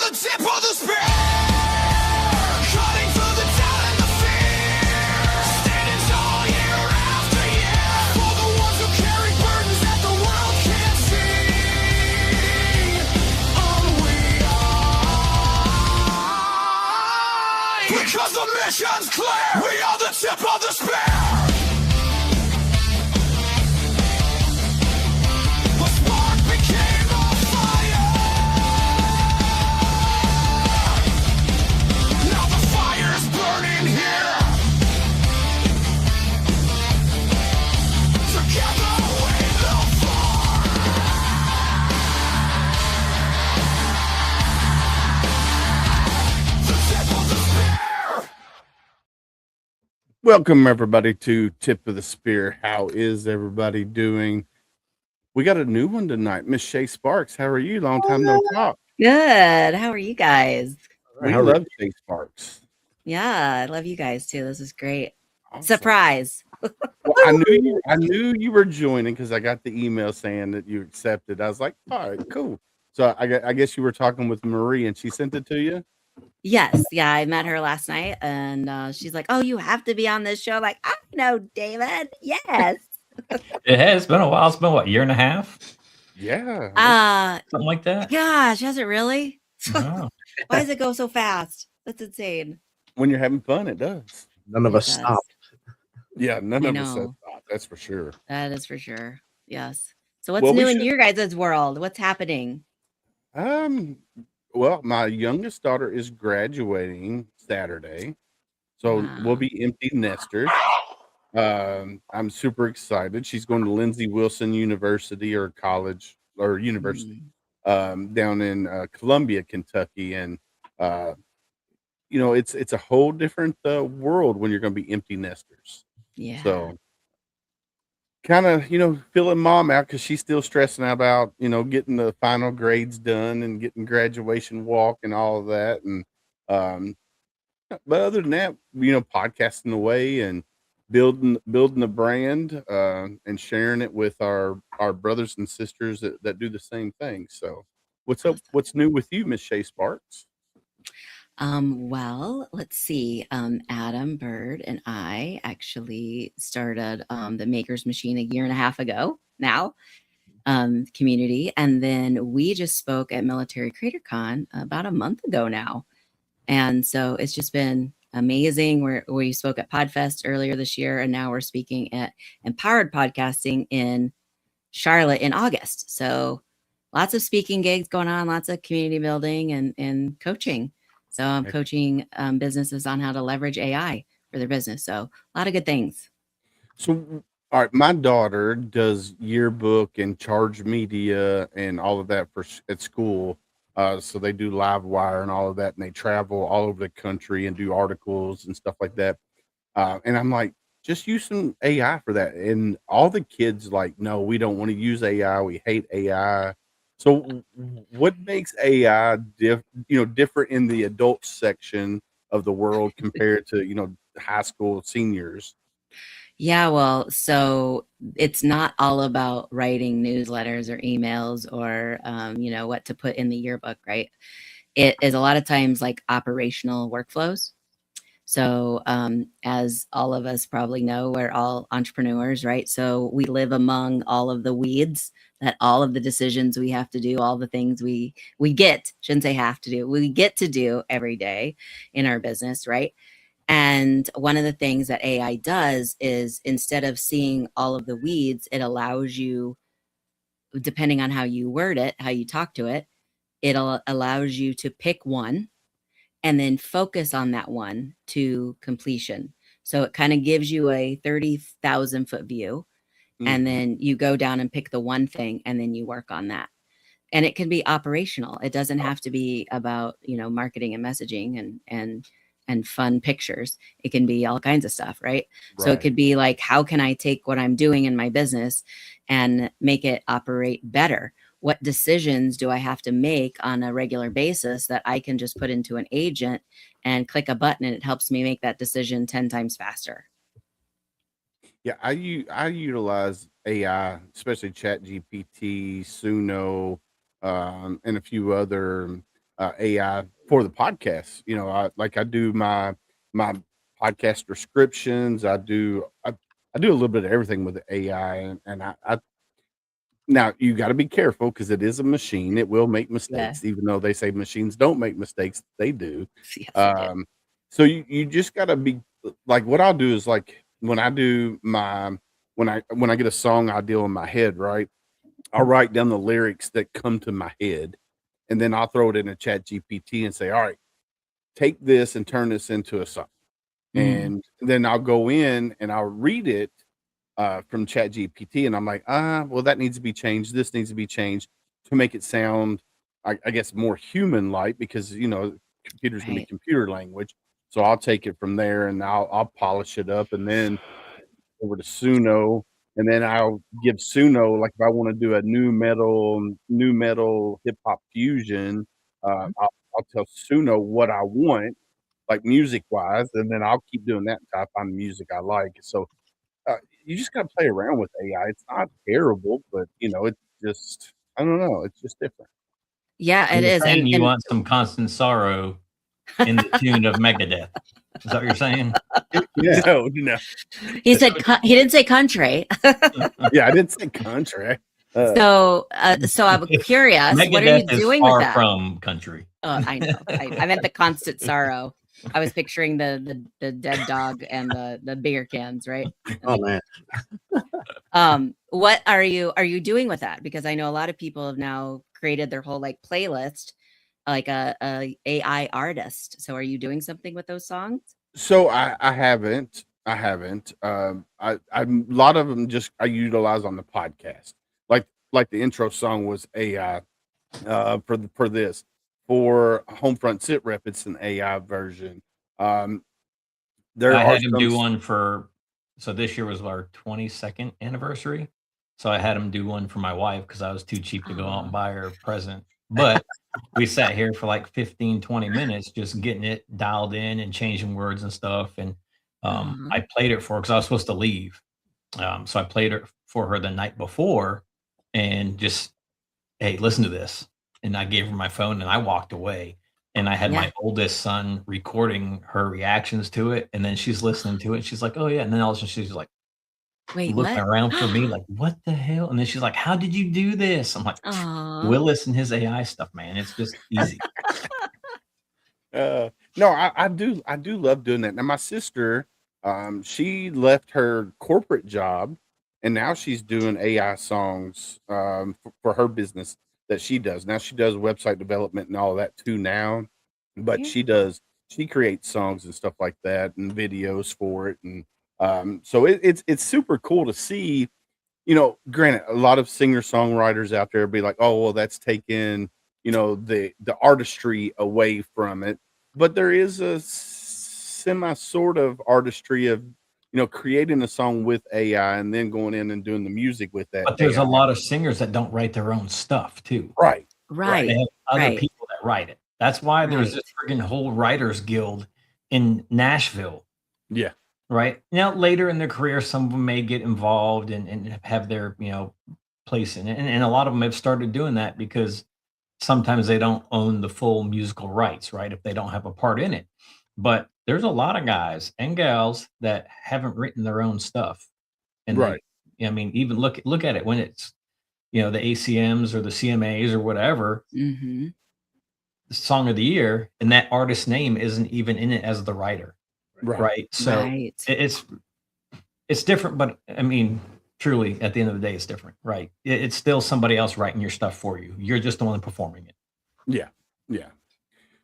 the tip of the spear, cutting through the doubt and the fear, standing tall year after year, for the ones who carry burdens that the world can't see. We are, because the mission's clear, we are the tip of the spear. Welcome, everybody, to Tip of the Spear. How is everybody doing? We got a new one tonight. Miss Shay Sparks, how are you? Long time no talk. Good. How are you guys? We love Shay Sparks. Yeah, I love you guys too. This is great. Awesome. Surprise. Well, I knew you were joining because I got the email saying that you accepted. I was like, all right, cool. So I guess you were talking with Marie and she sent it to you? Yes. Yeah, I met her last night and she's like, oh, you have to be on this show. I'm like, I know, David. Yes. It has been a while. It's been, what, a year and a half? Yeah. Something like that. Gosh, has it really? Wow. Why does it go so fast? That's insane. When you're having fun, it does. None of us stopped. Yeah, none I of us have know. stopped. That's for sure. That is for sure. Yes. So what's new in your guys' world? What's happening? Well, my youngest daughter is graduating Saturday, so we'll be empty nesters. I'm super excited. She's going to Lindsey Wilson University or college or university down in Columbia, Kentucky, and it's a whole different world when you're going to be empty nesters. Yeah. So kind of, feeling mom out because she's still stressing about, getting the final grades done and getting graduation walk and all of that. And, but other than that, podcasting away and building the brand, and sharing it with our brothers and sisters that do the same thing. So what's up? What's new with you, Miss Shay Sparks? Well, let's see. Adam Bird and I actually started the Maker's Machine a year and a half ago now, community. And then we just spoke at Military Creator Con about a month ago now. And so it's just been amazing. We spoke at PodFest earlier this year, and now we're speaking at Empowered Podcasting in Charlotte in August. So lots of speaking gigs going on, lots of community building and coaching. So I'm coaching businesses on how to leverage AI for their business. So a lot of good things. So, all right, my daughter does yearbook and charge media and all of that at school. So they do live wire and all of that, and they travel all over the country and do articles and stuff like that. And I'm like, just use some AI for that. And all the kids like, no, we don't want to use AI. We hate AI. So what makes AI different in the adult section of the world compared to, high school seniors? Yeah, well, so it's not all about writing newsletters or emails or, what to put in the yearbook, right? It is a lot of times like operational workflows. So as all of us probably know, we're all entrepreneurs, right? So we live among all of the weeds, that all of the decisions we have to do, all the things we shouldn't say have to do, we get to do every day in our business, right? And one of the things that AI does is instead of seeing all of the weeds, it allows you, depending on how you word it, how you talk to it, it allows you to pick one and then focus on that one to completion. So it kind of gives you a 30,000 foot view. And then you go down and pick the one thing and then you work on that. And it can be operational. It doesn't have to be about, marketing and messaging and fun pictures. It can be all kinds of stuff, right? So it could be like, how can I take what I'm doing in my business and make it operate better? What decisions do I have to make on a regular basis that I can just put into an agent and click a button and it helps me make that decision 10 times faster? Yeah, I utilize AI, especially ChatGPT, Suno, and a few other AI for the podcast. You know, I do my podcast descriptions. I do a little bit of everything with the AI, and I now you got to be careful because it is a machine. It will make Yeah. mistakes, even though they say machines don't make mistakes. They do. Yes, I do. So you just got to be like, what I'll do is like when I do my when I get a song ideal in my head, right? I'll write down the lyrics that come to my head, and then I'll throw it in a chat GPT and say, all right, take this and turn this into a song. Mm. And then I'll go in and I'll read it from chat GPT, and I'm like, well, that needs to be changed. This needs to be changed to make it sound, I guess, more human like, because, you know, computer's going to be Right. computer language. So I'll take it from there and I'll polish it up, and then over to Suno, and then I'll give Suno, like if I want to do a new metal hip hop fusion, I'll tell Suno what I want, like music wise, and then I'll keep doing that until I find the music I like. So you just gotta play around with AI. It's not terrible, but you know, it's just, I don't know, it's just different. Yeah, it You're is. saying you And want some constant sorrow in the tune of Megadeth. Is that what you're saying? Yeah. No. he said he didn't say country. Yeah, I didn't say country. So I'm curious. What are you Megadeth is doing with far that? from country. Oh, I know. I meant the constant sorrow. I was picturing the dead dog and the beer cans, right? Oh man. What are you doing with that? Because I know a lot of people have now created their whole like playlist, like a AI artist. So are you doing something with those songs? So I haven't. I a lot of them just I utilize on the podcast. Like the intro song was AI for this. For Homefront Sit Rep, it's an AI version. There I are had him some do one so this year was our 22nd anniversary. So I had him do one for my wife because I was too cheap to go out and buy her a present. But we sat here for like 15, 20 minutes just getting it dialed in and changing words and stuff. And I played it for her because I was supposed to leave. So I played it for her the night before and just, hey, listen to this. And I gave her my phone and I walked away. And I had my oldest son recording her reactions to it. And then she's listening to it. And she's like, oh, yeah. And then all of a sudden she's like, Wait, looking what? around for me, like, what the hell? And then she's like, how did you do this? I'm like, Aw. Willis and his AI stuff, man. It's just easy. No, I do love doing that. Now my sister, she left her corporate job and now she's doing AI songs for her business that she does. Now she does website development and all that too now, but she creates songs and stuff like that and videos for it. And so it's super cool to see. You know, granted, a lot of singer songwriters out there be like, oh, well, that's taken, you know, the artistry away from it. But there is a semi sort of artistry of, you know, creating a song with AI and then going in and doing the music with that But there's AI. a lot of singers that don't write their own stuff too. Right. Right. They have other Right. people that write it. That's why there's Right. this friggin' whole writers guild in Nashville. Yeah. Right. Now, later in their career, some of them may get involved and have their, place in it. And a lot of them have started doing that because sometimes they don't own the full musical rights, right? If they don't have a part in it. But there's a lot of guys and gals that haven't written their own stuff. And Right. I mean, even look at it when it's, the ACMs or the CMAs or whatever, Mm-hmm. the song of the year, and that artist's name isn't even in it as the writer. Right. So Right. it's different, but I mean, truly at the end of the day, it's different, right? It's still somebody else writing your stuff for you. You're just the one performing it. Yeah. Yeah.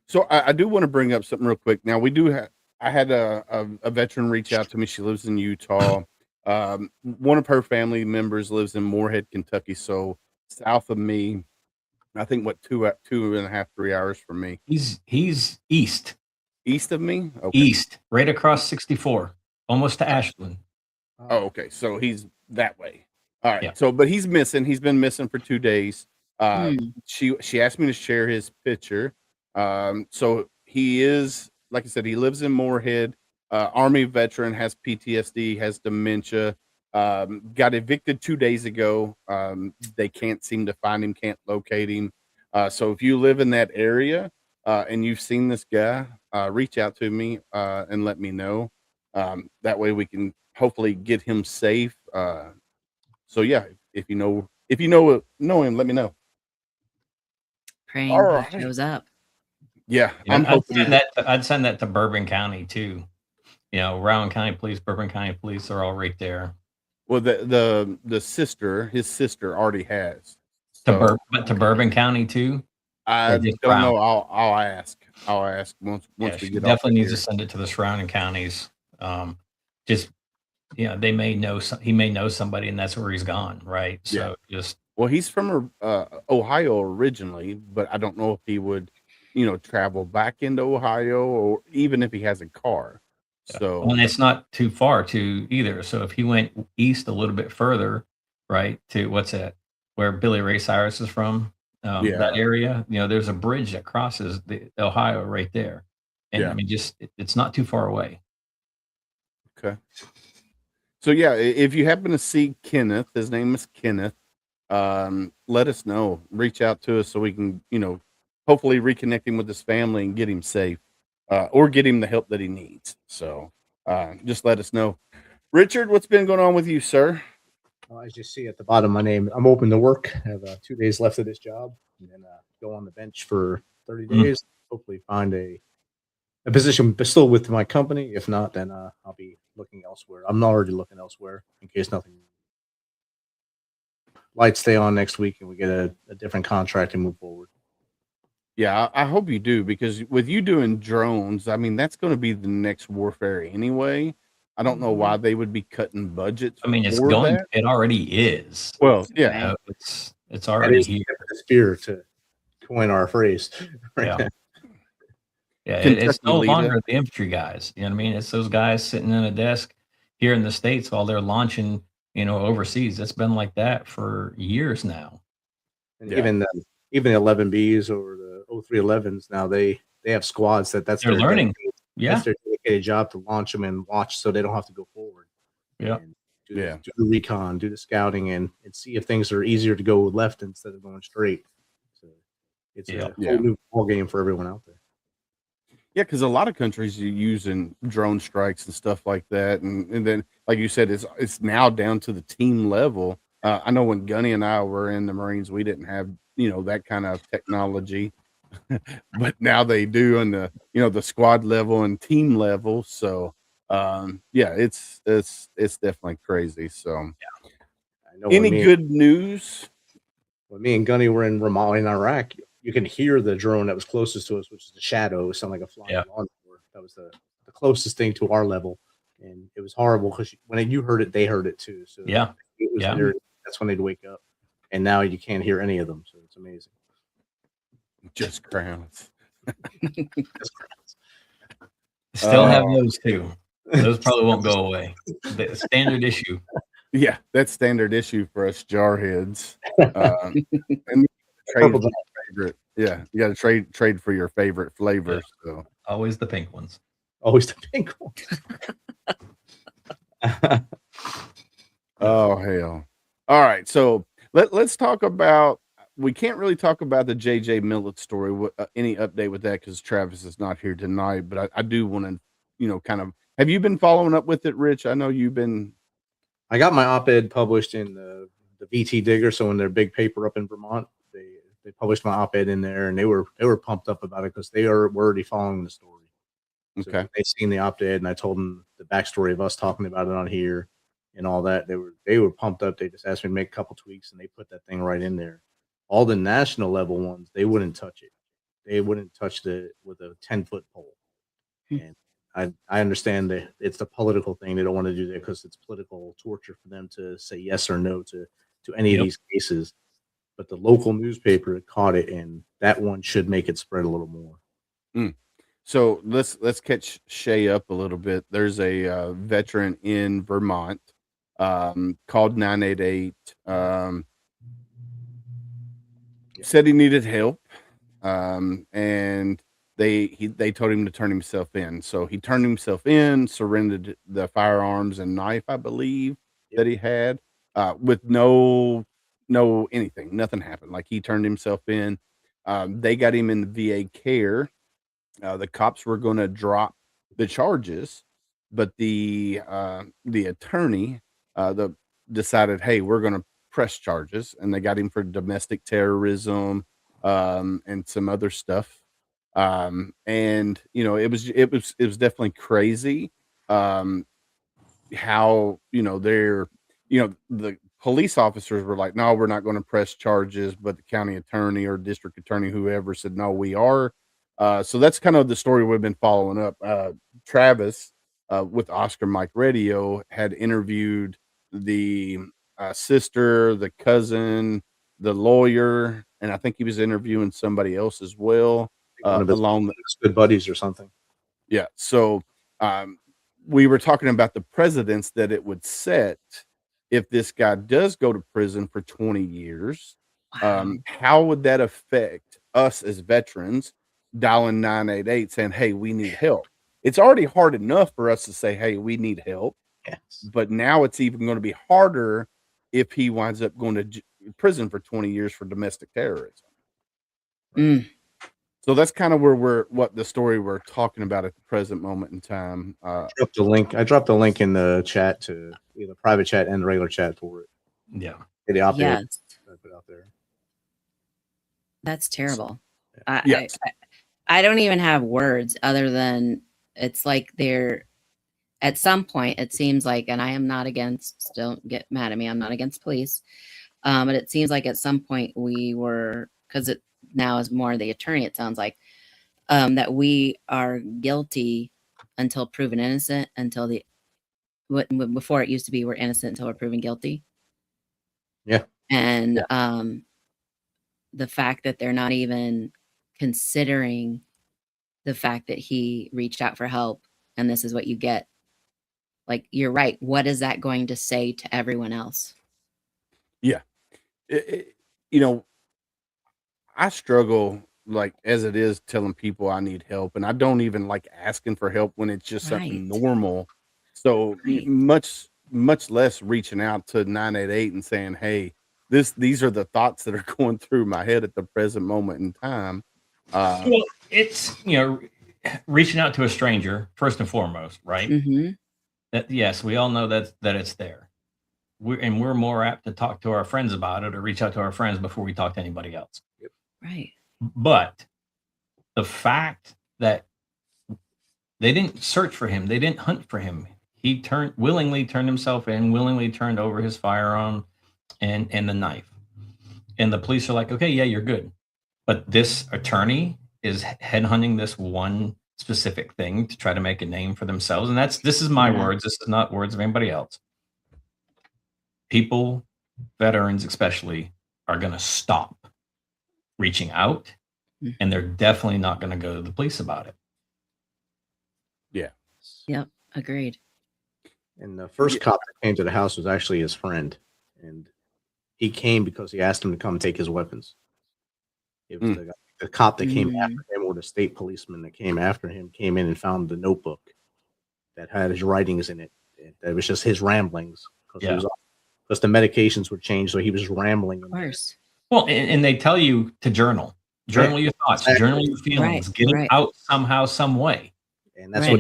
So I do want to bring up something real quick. Now we do have, I had a veteran reach out to me. She lives in Utah. One of her family members lives in Moorhead, Kentucky. So south of me, I think what, 2.5, 3 hours from me. He's east, East of me? Okay. east, right across 64, almost to Ashland. Oh, okay. So he's that way. All right. Yeah. So, but he's missing. He's been missing for 2 days. She asked me to share his picture. So he is, like I said, he lives in Moorhead. Army veteran, has PTSD, has dementia. Got evicted 2 days ago. They can't seem to find him, can't locate him. So if you live in that area, and you've seen this guy, reach out to me and let me know. That way we can hopefully get him safe. So yeah, if you know him, let me know. All Praying he right. shows up. Yeah, Yeah, I'm hoping. I'd send that to Bourbon County too. Rowan County Police, Bourbon County Police are all right there. Well, his sister already has. But So to Bourbon County too. I just don't know. Brown? I'll ask. once Yeah, we she get off definitely of needs to here. send it to the surrounding counties. Just they may know he may know somebody, and that's where he's gone, right? Yeah. So just Well, he's from Ohio originally, but I don't know if he would, travel back into Ohio or even if he has a car. So and it's not too far to either. So if he went east a little bit further, right, to what's that, where Billy Ray Cyrus is from, Yeah. that area, there's a bridge that crosses the Ohio right there. And Yeah. I mean, just it's not too far away. Okay. So yeah, if you happen to see Kenneth, his name is Kenneth, let us know. Reach out to us so we can, hopefully reconnect him with his family and get him safe, or get him the help that he needs. So just let us know. Richard, what's been going on with you, sir? Well, as you see at the bottom of my name, I'm open to work. I have 2 days left of this job, and then go on the bench for 30 days. Hopefully, find a position still with my company. If not, then I'll be looking elsewhere. I'm already looking elsewhere in case nothing. Lights stay on next week, and we get a different contract and move forward. Yeah, I hope you do, because with you doing drones, I mean, that's going to be the next warfare anyway. I don't know why they would be cutting budgets. I mean, it's for going. that. It already is. Well, yeah, It's That already is here. the spear, to coin our phrase. Yeah. Yeah, Kentucky it's no leader. longer the infantry guys. You know what I mean? It's those guys sitting in a desk here in the States while they're launching, overseas. It's been like that for years now. And Yeah. even the 11Bs or the 0311s now, they have squads that's They're their learning. dedicated- Yeah. That's their dedicated job, to launch them and watch so they don't have to go forward. Yeah. And do Yeah. the recon, do the scouting, and see if things are easier to go left instead of going straight. So it's Yeah. a whole new ball game for everyone out there. Yeah, because a lot of countries are using drone strikes and stuff like that, and then, like you said, it's now down to the team level. I know when Gunny and I were in the Marines, we didn't have that kind of technology, but now they do on the the squad level and team level. So yeah, it's definitely crazy. So I know any good news? when me and Gunny were in Ramallah in Iraq, you can hear the drone that was closest to us, which is the Shadow. It sounded like a flying lawnmower. That was the closest thing to our level, and it was horrible because when you heard it, they heard it too. So Yeah. it was Yeah. that's when they'd wake up, and now you can't hear any of them. So it's amazing. Just crowns. Still have those too. Those probably won't go away. The standard issue. Yeah, that's standard issue for us jarheads. And trade for your favorite. Yeah, you got to trade for your favorite flavor. So Always the pink ones. Always the pink ones. oh hell! All right, so let's talk about. We can't really talk about the JJ Millet story. Any update with that, because Travis is not here tonight. But I do want to, kind of. Have you been following up with it, Rich? I know you've been. I got my op-ed published in the VT Digger, so in their big paper up in Vermont, they published my op-ed in there, and they were pumped up about it because were already following the story. So Okay. they seen the op-ed, and I told them the backstory of us talking about it on here and all that. They were pumped up. They just asked me to make a couple tweaks, and they put that thing right in there. All the national level ones, they wouldn't touch it. They wouldn't touch it with a 10-foot pole. And I understand that it's the political thing. They don't want to do that because it's political torture for them to say yes or no to any of these cases. But the local newspaper caught it, and that one should make it spread a little more. So let's catch Shay up a little bit. There's a veteran in Vermont called 988. Said he needed help, and they told him to turn himself in. So he turned himself in, surrendered the firearms and knife, I believe, that he had, with no anything. Nothing happened. Like, he turned himself in. They got him in the VA care. The cops were going to drop the charges, but the attorney decided, hey, we're going to press charges, and they got him for domestic terrorism and some other stuff. And it was definitely crazy. How the police officers were like, no, we're not going to press charges, but the county attorney or district attorney, whoever, said no, we are. So that's kind of the story we've been following up. Travis with Oscar Mike Radio had interviewed the sister, the cousin, the lawyer, and I think he was interviewing somebody else as well. One of his Along good buddies or something. Yeah. So we were talking about the precedents that it would set if this guy does go to prison for 20 years. Wow. How would that affect us as veterans dialing 988 saying, hey, we need help? It's already hard enough for us to say, hey, we need help. Yes. But now it's even going to be harder if he winds up going to prison for 20 years for domestic terrorism. Mm. So that's kind of what the story we're talking about at the present moment in time. I dropped a link in the chat, to the private chat and the regular chat for it. Yeah. The op-ed Yes. I put out there. That's terrible. Yes. I don't even have words other than it's like they're at some point, it seems like, and I am not against, don't get mad at me, I'm not against police. But it seems like at some point we were, because it now is more the attorney, it sounds like, that we are guilty until proven innocent, until before it used to be we're innocent until we're proven guilty. Yeah. And the fact that they're not even considering the fact that he reached out for help and this is what you get. Like, you're right. What is that going to say to everyone else? Yeah. I struggle, like, as it is, telling people I need help, and I don't even like asking for help when it's just something Right. normal. So Right. much less reaching out to 988 and saying, hey, these are the thoughts that are going through my head at the present moment in time. Well, it's, reaching out to a stranger first and foremost, right? Mm-hmm. That, yes, we all know that it's there. We're more apt to talk to our friends about it or reach out to our friends before we talk to anybody else. Right. But the fact that they didn't search for him, they didn't hunt for him. He willingly turned himself in, willingly turned over his firearm and the knife. And the police are like, okay, yeah, you're good. But this attorney is headhunting this one specific thing to try to make a name for themselves. And this is my words. This is not words of anybody else. People, veterans especially, are going to stop reaching out, and they're definitely not going to go to the police about it. Yeah. Yep. Agreed. And the first cop that came to the house was actually his friend, and he came because he asked him to come take his weapons. It was the cop that came after him, or the state policeman that came after him, came in and found the notebook that had his writings in it. That was just his ramblings, because the medications were changed, so he was rambling. Of course. Well, and they tell you to journal your thoughts, journal your feelings, get it out somehow, some way. And that's what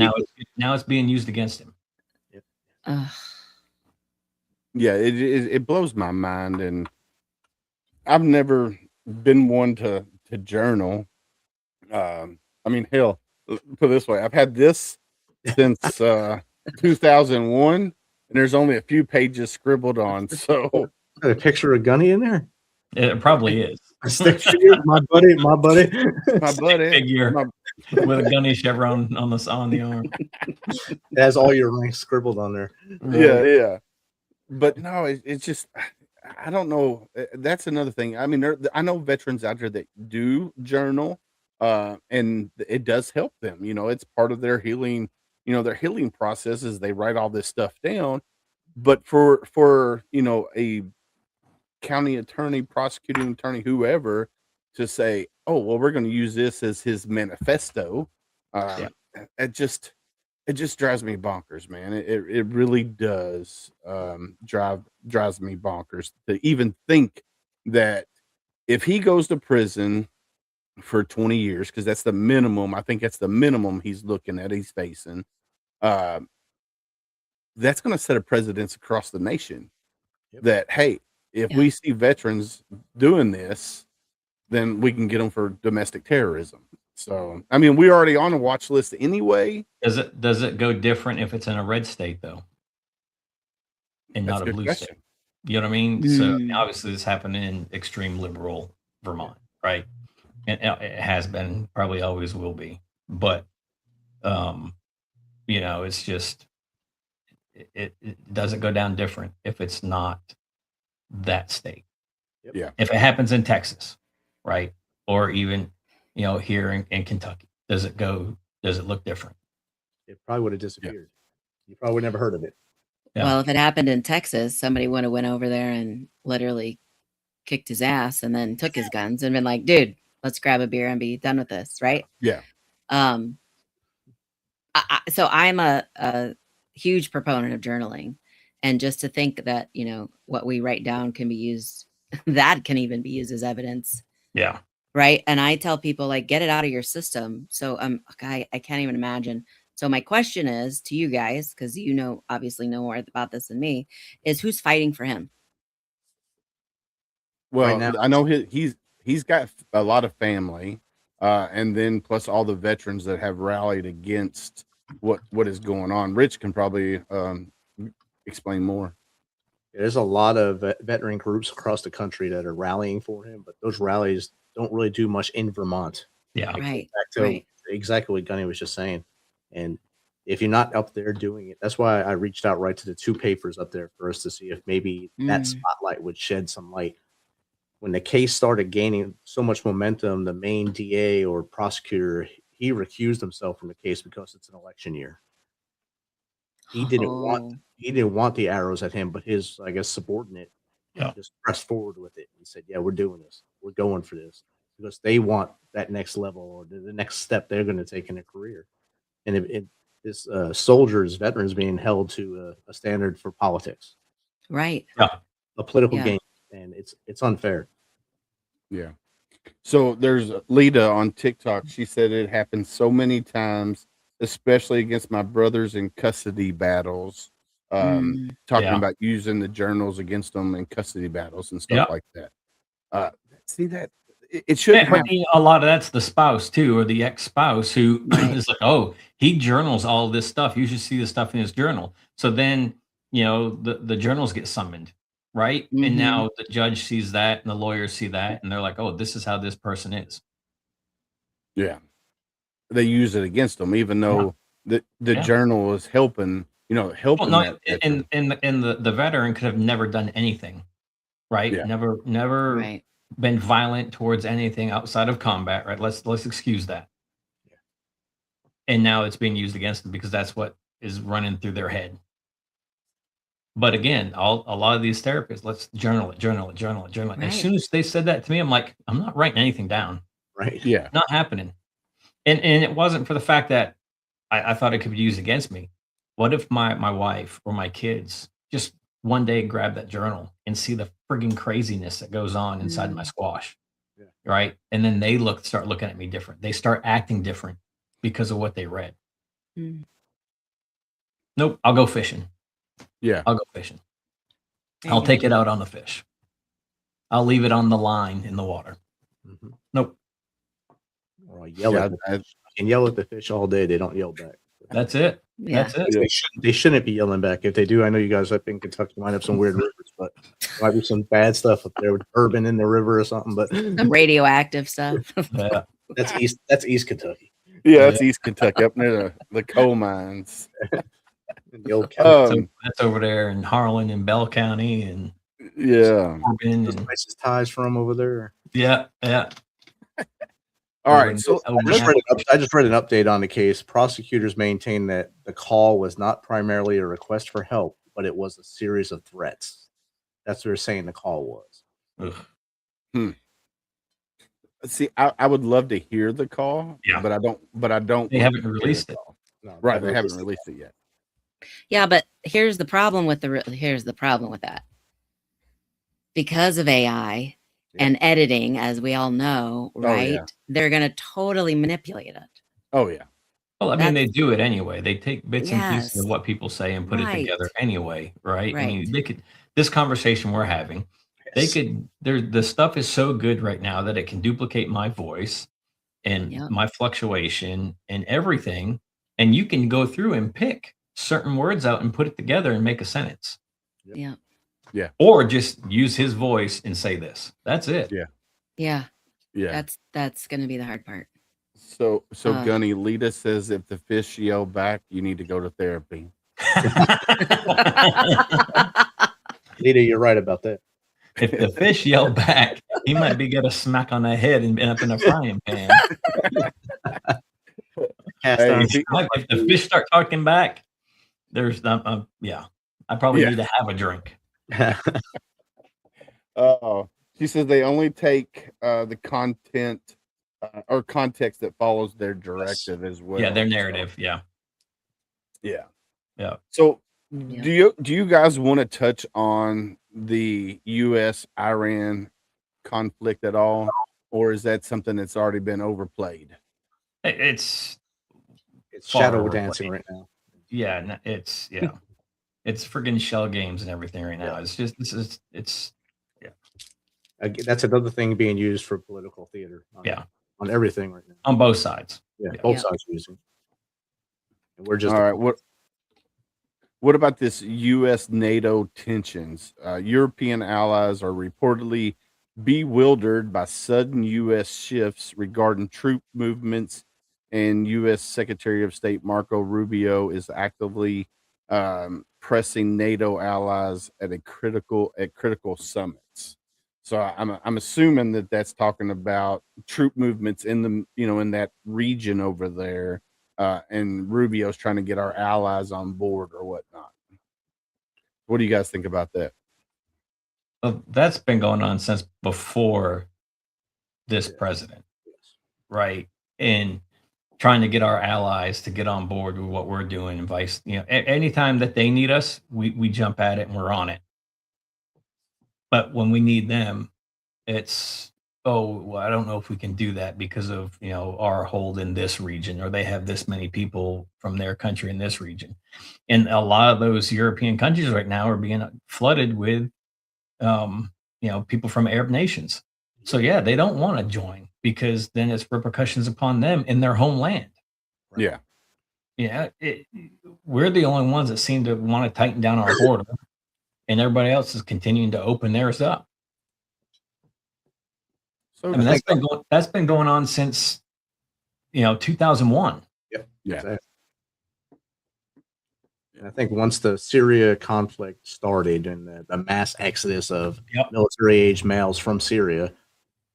now it's being used against him. Yeah, it blows my mind, and I've never been one to journal. I mean, hell, put it this way, I've had this since 2001, and there's only a few pages scribbled on. So, got a picture of Gunny in there. It probably is. A stick figure, my buddy, figure with a Gunny chevron on the arm. It has all your ranks scribbled on there. Yeah. But no, it's just, I don't know. That's another thing. I mean, I know veterans out there that do journal, and it does help them. It's part of their healing. Their healing process is they write all this stuff down. But for a county attorney, prosecuting attorney, whoever, to say, oh, well, we're going to use this as his manifesto. It just drives me bonkers, man. It really does drives me bonkers to even think that if he goes to prison for 20 years, because that's the minimum. I think that's the minimum he's looking at, he's facing. Uh, that's going to set a precedence across the nation that, hey, if we see veterans doing this, then we can get them for domestic terrorism. So, I mean, we're already on a watch list anyway. Does it go different if it's in a red state though, and That's not a a good blue question. state? You know what I mean? So I mean, Mm. obviously this happened in extreme liberal Vermont, right? And it has been, probably always will be. But it's just it doesn't go down different if it's not that state. Yeah. If it happens in Texas, right, or even here in Kentucky, does it look different? It probably would have disappeared. You probably would never heard of it. Yeah. Well, if it happened in Texas, somebody would have went over there and literally kicked his ass and then took his guns and been like, dude, let's grab a beer and be done with this, right? Yeah. So I'm a huge proponent of journaling, and just to think that what we write down can be used, that can even be used as evidence. Yeah. Right. And I tell people, like, get it out of your system. So I can't even imagine. So my question is to you guys, because obviously know more about this than me, is who's fighting for him? Well, Right now- I know he's got a lot of family, and then plus all the veterans that have rallied against what is going on. Rich can probably explain more. There's a lot of veteran groups across the country that are rallying for him, but those rallies don't really do much in Vermont. Yeah. Right. Back to exactly what Gunny was just saying. And if you're not up there doing it, that's why I reached out right to the two papers up there for us to see if maybe that spotlight would shed some light. When the case started gaining so much momentum, the main DA or prosecutor, he recused himself from the case because it's an election year. He didn't want the arrows at him, but his, I guess, subordinate just pressed forward with it and said, yeah, we're doing this. We're going for this because they want that next level or the next step they're going to take in their career. And if this veterans being held to a standard for politics. Right. Yeah. A political game. And it's unfair. Yeah. So there's Lita on TikTok. She said it happens so many times, especially against my brothers in custody battles. Talking about using the journals against them in custody battles and stuff like that. See that it shouldn't have. A lot of that's the spouse too, or the ex-spouse who is like, oh, he journals all this stuff. You should see the stuff in his journal. So then, the journals get summoned, right? Mm-hmm. And now the judge sees that and the lawyers see that and they're like, oh, this is how this person is. Yeah. They use it against them, even though the journal is helping, helping. Well, and the veteran could have never done anything, right? Yeah. Never been violent towards anything outside of combat, right? Let's excuse that. Yeah. And now it's being used against them because that's what is running through their head. But again, a lot of these therapists, let's journal it. Right. As soon as they said that to me, I'm like, I'm not writing anything down. Right. Yeah. Not happening. And it wasn't for the fact that I thought it could be used against me. What if my wife or my kids just one day grab that journal and see the frigging craziness that goes on inside my squash? Yeah. Right. And then they start looking at me different. They start acting different because of what they read. Nope. I'll go fishing. Yeah. I'll go fishing. I'll take it out on the fish. I'll leave it on the line in the water. Mm-hmm. Nope. Or I can yell at the fish all day. They don't yell back. That's it. Yeah. That's it. They shouldn't be yelling back. If they do, I know you guys up in Kentucky might have some weird rivers, but there might be some bad stuff up there with bourbon in the river or something. But some radioactive stuff. That's East Kentucky. Yeah, that's East Kentucky, up near the coal mines. The old that's over there in Harlan and Bell County, and those places ties from over there. Yeah. All right, so I just read an update on the case. Prosecutors maintain that the call was not primarily a request for help, but it was a series of threats. That's what they're saying the call was. See, I would love to hear the call, but I don't. They haven't released it. No, right, they haven't released it yet. Yeah, but here's the problem with that. Because of AI, and editing, as we all know, Oh, right? yeah. They're going to totally manipulate it. Oh yeah. Well, I mean, they That's do it anyway. They take bits and pieces yes, of what people say and put it right, together anyway, right? I right. mean, they could this conversation we're having, they Yes. could the stuff is so good right now that it can duplicate my voice and Yep. my fluctuation and everything, and you can go through and pick certain words out and put it together and make a sentence. Yeah. Or just use his voice and say this. That's it. Yeah. Yeah. Yeah. That's going to be the hard part. So Uh. Gunny, Lita says if the fish yell back, you need to go to therapy. Lita, you're right about that. If the fish yell back, he might be get a smack on the head and end up in a frying pan. Cast Hey, iron if he- If the fish start talking back, there's yeah. I probably Yeah. need to have a drink. She says they only take the content or context that follows their directive as well. Yeah, their So, narrative. Yeah. yeah. Yeah. So Yeah. do you guys want to touch on the US Iran conflict at all? Or is that something that's already been overplayed? It's It's far shadow overplayed. dancing right now. yeah, it's it's friggin' shell games and everything right now. Yeah. It's just it's That's another thing being used for political theater. On everything right now. on both sides. Yeah, Yeah. both Yeah. sides using. And we're just All right. What about this U.S. NATO tensions? European allies are reportedly bewildered by sudden U.S. shifts regarding troop movements, and U.S. Secretary of State Marco Rubio is actively pressing NATO allies at critical summits. So I'm assuming that that's talking about troop movements in the in that region over there. And Rubio's trying to get our allies on board or whatnot. What do you guys think about that? Well, that's been going on since before this president, right? And trying to get our allies to get on board with what we're doing and vice, anytime that they need us, we jump at it and we're on it. But when we need them, it's well, I don't know if we can do that because of our hold in this region, or they have this many people from their country in this region. And a lot of those European countries right now are being flooded with people from Arab nations. So yeah, they don't want to join because then it's repercussions upon them in their homeland. Yeah. Yeah, we're the only ones that seem to want to tighten down our border, and everybody else is continuing to open theirs up. So I mean, that's been going on since 2001. Yep. Yeah. Exactly. And I think once the Syria conflict started and the mass exodus of military age males from Syria,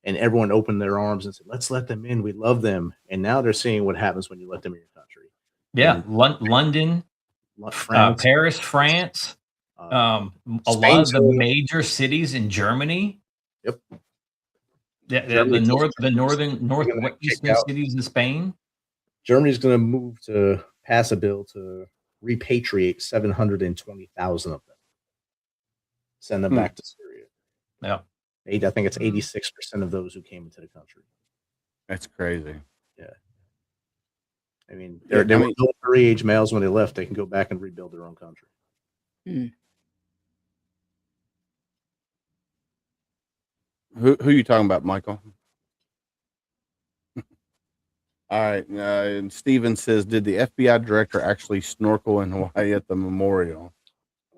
and everyone opened their arms and said, "Let's let them in. We love them." And now they're seeing what happens when you let them in your country. Yeah, London, France, Paris, France, a lot Spain of the too. major cities in Germany. Yep. The northwestern out. cities in Spain. Germany's going to move to pass a bill to repatriate 720,000 of them, send them back to Syria. Yeah, I think it's 86% of those who came into the country. That's crazy. Yeah. I mean, they were military age males when they left. They can go back and rebuild their own country. Who are you talking about, Michael? All right. And Steven says, did the FBI director actually snorkel in Hawaii at the memorial?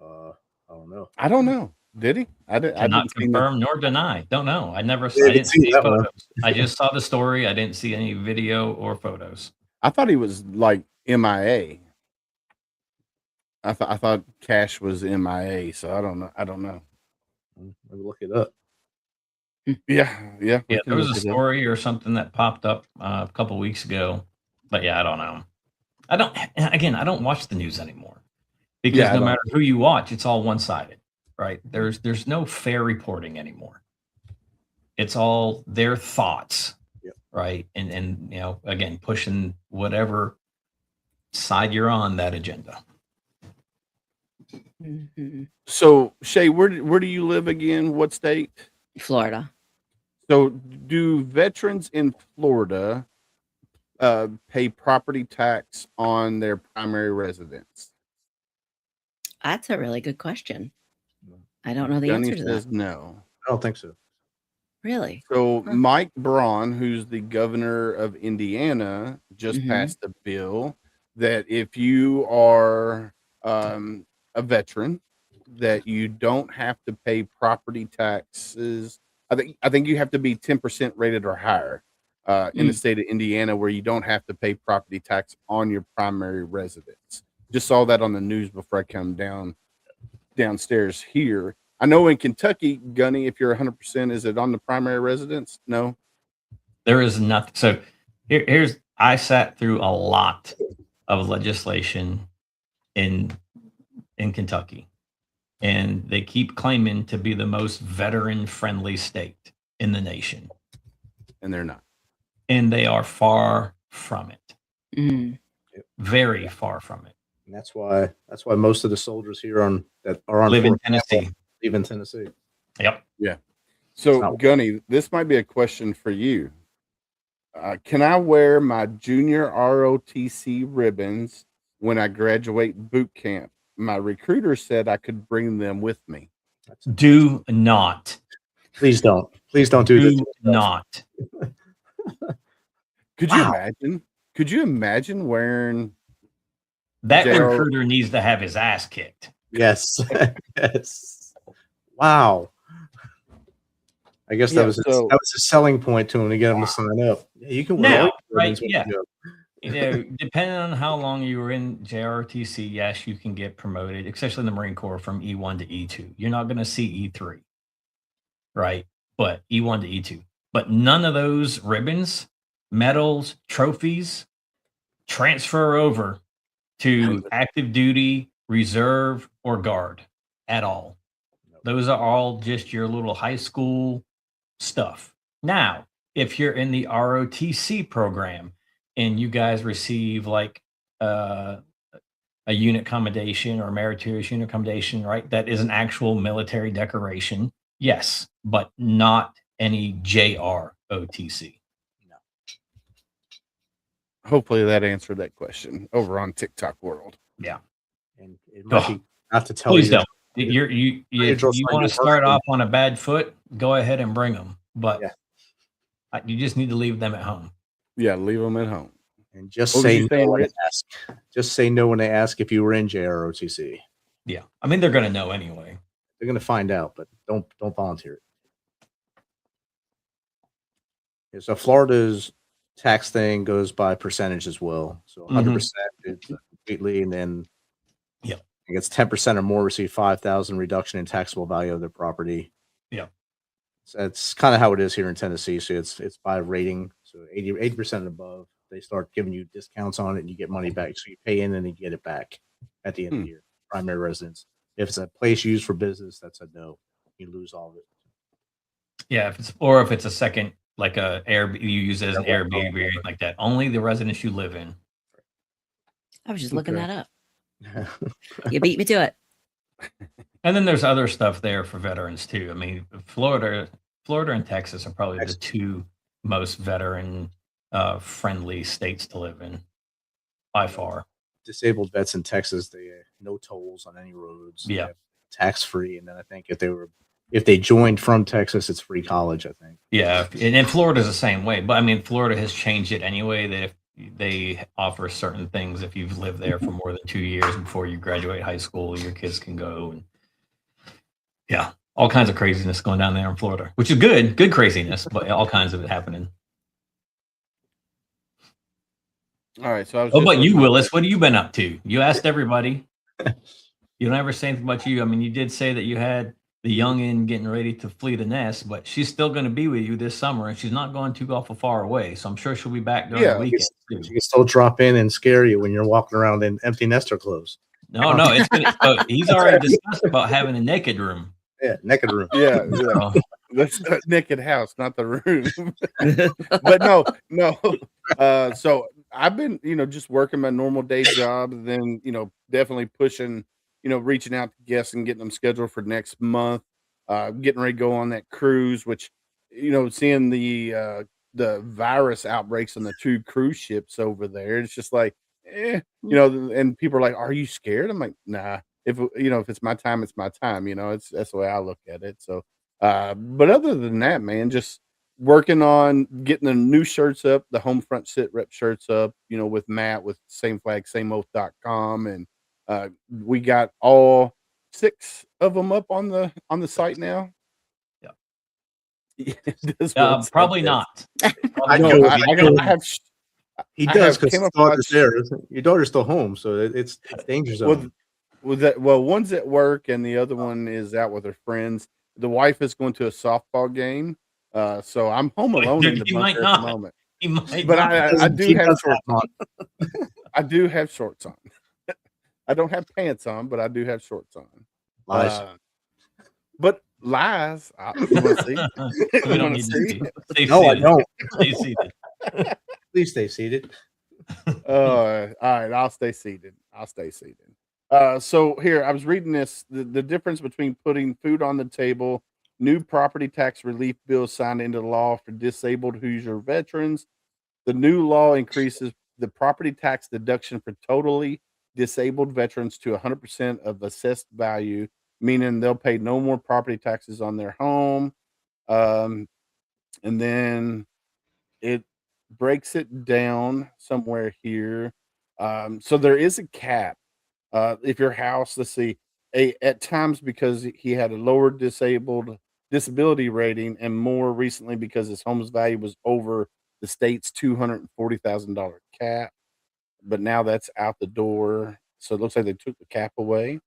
I don't know. I don't know. Did he? I cannot confirm nor deny. Don't know. I didn't see see that photos. one. I just saw the story. I didn't see any video or photos. I thought he was like MIA. I thought Cash was MIA, so I don't know. Maybe look it up. Yeah. Yeah, there was a story or something that popped up a couple weeks ago, but yeah, I don't know. I don't watch the news anymore because no matter who you watch, it's all one-sided, right? There's no fair reporting anymore. It's all their thoughts, right? And again, pushing whatever side you're on that agenda. Mm-hmm. So Shay, where do you live again? What state? Florida. So, do veterans in Florida pay property tax on their primary residence? That's a really good question. I don't know the Gunny answer to says that. no. I don't think so. Really? So Huh. Mike Braun, who's the governor of Indiana, just Mhm. passed a bill that if you are a veteran, that you don't have to pay property taxes. I think you have to be 10% rated or higher in the Mm. state of Indiana, where you don't have to pay property tax on your primary residence. Just saw that on the news before I come downstairs here. I know in Kentucky, Gunny, if you're 100%, is it on the primary residence? No. There is nothing. So here's I sat through a lot of legislation in Kentucky, and they keep claiming to be the most veteran friendly state in the nation, And they're not. and they are far from it. Mm. Very far from it. And that's why most of the soldiers here that are on Live in Fort Campbell Tennessee. live in Tennessee. Yep. Yeah. So, not- Gunny, this might be a question for you. Can I wear my junior ROTC ribbons when I graduate boot camp? My recruiter said I could bring them with me. Do not. Please don't do this. Do not. Could you imagine? Could you imagine wearing That JR recruiter needs to have his ass kicked. Yes. Yes. Wow. I guess that was a selling point to him to get him to sign up. Yeah, you can wear Now, all your right? ribbons when Yeah. you go. You know, depending on how long you were in JROTC, yes, you can get promoted, especially in the Marine Corps, from E1 to E2. You're not going to see E3, right? But E1 to E2. But none of those ribbons, medals, trophies transfer over to active duty, reserve, or guard at all. Those are all just your little high school stuff. Now, if you're in the ROTC program and you guys receive like a unit commendation or meritorious unit commendation, right? That is an actual military decoration. Yes, but not any JROTC. Hopefully that answered that question over on TikTok world. Yeah. And it might be not to tell Please you. don't. If you want to start off on a bad foot, go ahead and bring them. But you just need to leave them at home. Yeah, leave them at home. And just say no when they ask. Just say no when they ask if you were in JROTC. Yeah. I mean, they're going to know anyway. They're going to find out, but don't volunteer it. Yeah, so Florida's tax thing goes by percentage as well. So 100% is completely, and then I guess 10% or more receive $5,000 reduction in taxable value of their property. Yeah. So that's kind of how it is here in Tennessee. So it's by rating. So 80% and above, they start giving you discounts on it and you get money back. So you pay in and you get it back at the end of the year. Primary residence. If it's a place used for business, that's a no. You lose all of it. Yeah, if it's a second, like a Airbnb, you use it as an Airbnb or anything like that. Only the residence you live in. I was just looking that up. You beat me to it. And then there's other stuff there for veterans too. I mean, Florida and Texas are probably the two most veteran friendly states to live in by far. Disabled vets in Texas, they no tolls on any roads. Yeah, tax free. And then I think if they joined from Texas, it's free college, I think. Yeah, and Florida's the same way. But I mean, Florida has changed it anyway. That if they offer certain things if you've lived there for more than 2 years before you graduate high school, your kids can go. And yeah, all kinds of craziness going down there in Florida, which is good craziness, but all kinds of it happening. All right. So What about you, Willis? What have you been up to? You asked everybody. You don't ever say anything about you. I mean, you did say that you had the youngin getting ready to flee the nest, but she's still going to be with you this summer, and she's not going too awful far away. So I'm sure she'll be back during the weekend too. She can still drop in and scare you when you're walking around in empty nester clothes. No, it's he's already discussed about having a naked room. Yeah, naked room. Yeah. That's a naked house, not the room. But no. So I've been, just working my normal day job, and then, definitely pushing, reaching out to guests and getting them scheduled for next month. Getting ready to go on that cruise, which seeing the virus outbreaks on the 2 cruise ships over there, it's just like, and people are like, "Are you scared?" I'm like, "Nah. If it's my time, it's my time." That's the way I look at it. So, but other than that, man, just working on getting the new shirts up, the home front sit rep shirts up, with Matt with same flag, same oath.com. And we got all 6 of them up on the site now. Yeah. This one said Probably this. not. I No, go- I I go- have He I does have because his camouflage- daughter's there. Your daughter's still home, so it's danger zone. One's at work and the other one is out with her friends. The wife is going to a softball game, so I'm home alone in the He might bunker at the not. moment. He might But not. I do He have does shorts. have on. I do have shorts on. I don't have pants on, but I do have shorts on. Lies. But lies. You want to see? We You don't want need to to see? Stay No, I seated. don't. Stay seated. Please stay seated. All right. I'll stay seated. So here, I was reading this. The difference between putting food on the table, new property tax relief bill signed into law for disabled Hoosier veterans. The new law increases the property tax deduction for totally disabled veterans to 100% of assessed value, meaning they'll pay no more property taxes on their home. And then it breaks it down somewhere here. So there is a cap. If your house, let's see, at times because he had a lower disability rating, and more recently because his home's value was over the state's $240,000 cap, but now that's out the door. So it looks like they took the cap away.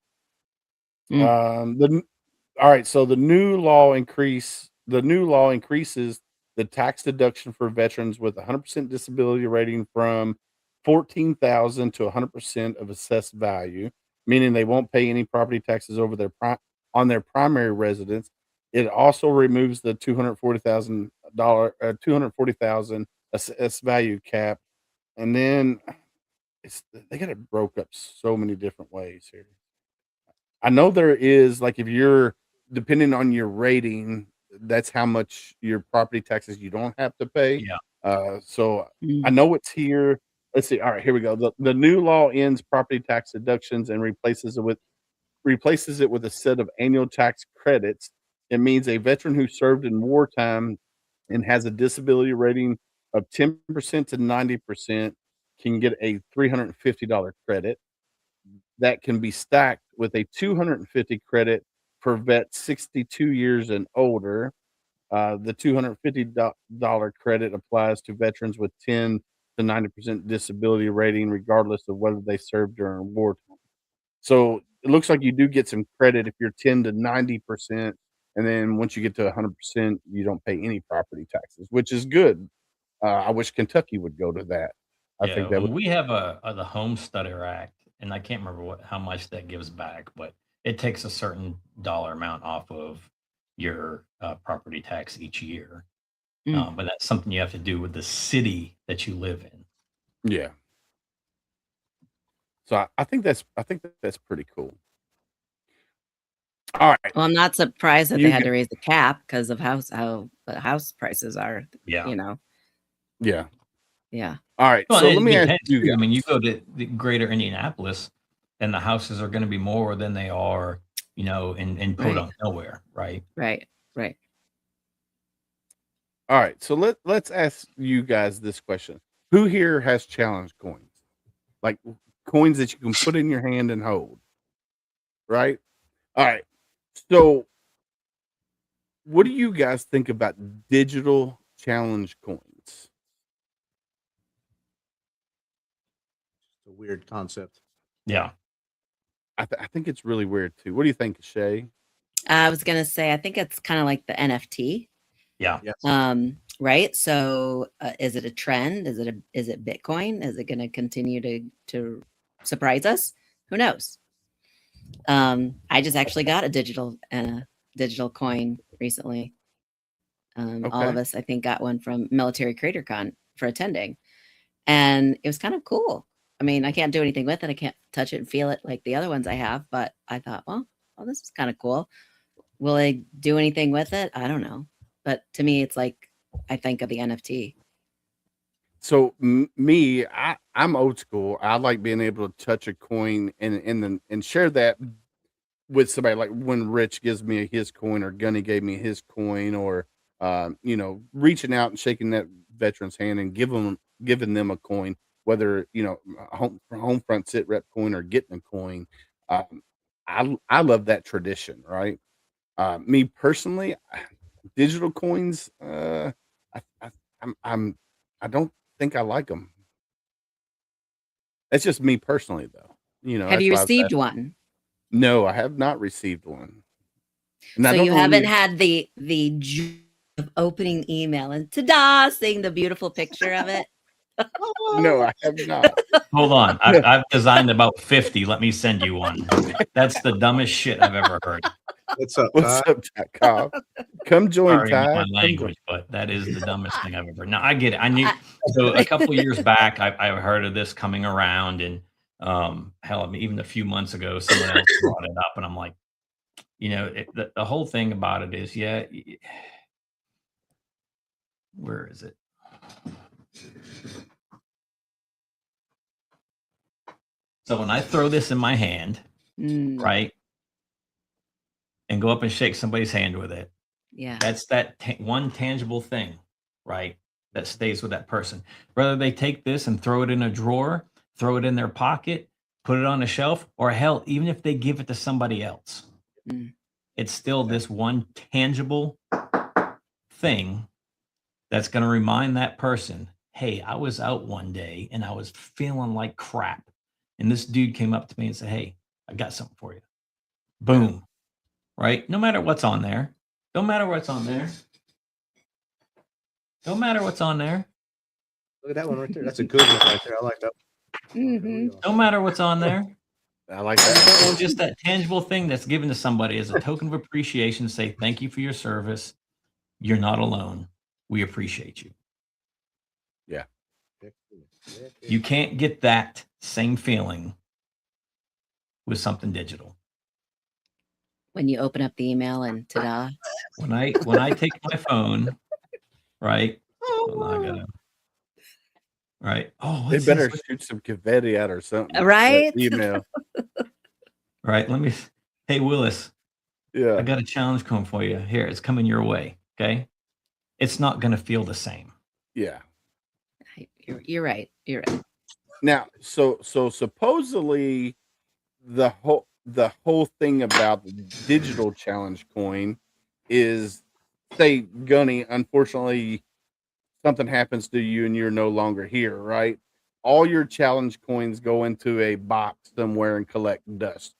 All right, so the new law increases the tax deduction for veterans with 100% disability rating from 14,000 to 100% of assessed value, meaning they won't pay any property taxes over on their primary residence. It also removes the $240,000 assessed value cap, and then they got it broke up so many different ways here. I know there is, like, if you're depending on your rating, that's how much your property taxes you don't have to pay. Yeah. So I know it's here. Let's see. All right, here we go. The new law ends property tax deductions and replaces it with a set of annual tax credits. It means a veteran who served in wartime and has a disability rating of 10% to 90% can get a $350 credit that can be stacked with a 250 credit for vets 62 years and older. The $250 credit applies to veterans with 10 to 90% disability rating, regardless of whether they served during wartime. So it looks like you do get some credit if you're 10 to 90%. And then once you get to 100%, you don't pay any property taxes, which is good. I wish Kentucky would go to that. I think that would. We have the Homesteader Act, and I can't remember how much that gives back, but it takes a certain dollar amount off of your property tax each year. But that's something you have to do with the city that you live in. Yeah. So I think that's pretty cool. All right. Well, I'm not surprised that You they had g- to raise the cap because of how the house prices are. Yeah. Yeah. Yeah. All right. Well, So and let it me ask depends, you too. I mean, you guys. go to the greater Indianapolis, and the houses are going to be more than they are, in Podunk nowhere, right? Right. All right. So let's ask you guys this question. Who here has challenge coins? Like coins that you can put in your hand and hold. Right? All right. So what do you guys think about digital challenge coins? It's a weird concept. Yeah. I think it's really weird too. What do you think, Shay? I was gonna say I think it's kind of like the NFT. Yeah. Yes. Right. So is it a trend? Is it Bitcoin? Is it going to continue to surprise us? Who knows? I just actually got a digital coin recently. All of Okay. us, I think, got one from Military Creator Con for attending, and it was kind of cool. I mean, I can't do anything with it. I can't touch it and feel it like the other ones I have, but I thought, well, this is kind of cool. Will I do anything with it? I don't know. but to me, it's like I think of the NFT. So me, I'm old school. I like being able to touch a coin and share that with somebody. Like when Rich gives me his coin, or Gunny gave me his coin, or reaching out and shaking that veteran's hand and giving them a coin, whether a home front sit rep coin or getting a coin. I love that tradition, right? Me personally, digital coins, I, I'm I don't think I like them. That's just me personally, though. Have That's you why I was received asking. one? No, I have not received one, and I So don't you know haven't any. had the joy of opening email and ta-da, seeing the beautiful picture of it. No, I have not. Hold on. I've designed about 50. Let me send you one. That's the dumbest shit I've ever heard. What's up, What's Ty? up, Kyle? Come join, Sorry about Ty. my Come join. language, but that is the dumbest thing I've ever heard. Now I get it. I knew so a couple years back I heard of this coming around, and hell, I mean, even a few months ago someone else brought it up, and I'm like, the whole thing about it is, where is it? So when I throw this in my hand, Mm, right, and go up and shake somebody's hand with it, yeah. that's that one tangible thing, right, that stays with that person. Whether they take this and throw it in a drawer, throw it in their pocket, put it on a shelf, or hell, even if they give it to somebody else, Mm. it's still this one tangible thing that's going to remind that person, hey, I was out one day and I was feeling like crap. And this dude came up to me and said, hey, I got something for you. Boom. Right? No matter what's on there. Don't matter what's on there. Don't matter what's on there. Look at that one right there. That's a good one right there. I like that. Mhm. No matter what's on there. I like that. Or just that tangible thing that's given to somebody as a token of appreciation. Say, thank you for your service. You're not alone. We appreciate you. Yeah. You can't get that same feeling with something digital. When you open up the email and ta-da. When I take my phone, right? Well, now I gotta, right. Oh, They what's better this? shoot some confetti at or something. Right? That email. Right. Hey, Willis, I Yeah. got a challenge coming for you. Here, it's coming your way. Okay. It's not going to feel the same. Yeah. You're right. You're right. Now, so supposedly the whole thing about the digital challenge coin is, say, Gunny, unfortunately something happens to you and you're no longer here, right? All your challenge coins go into a box somewhere and collect dust.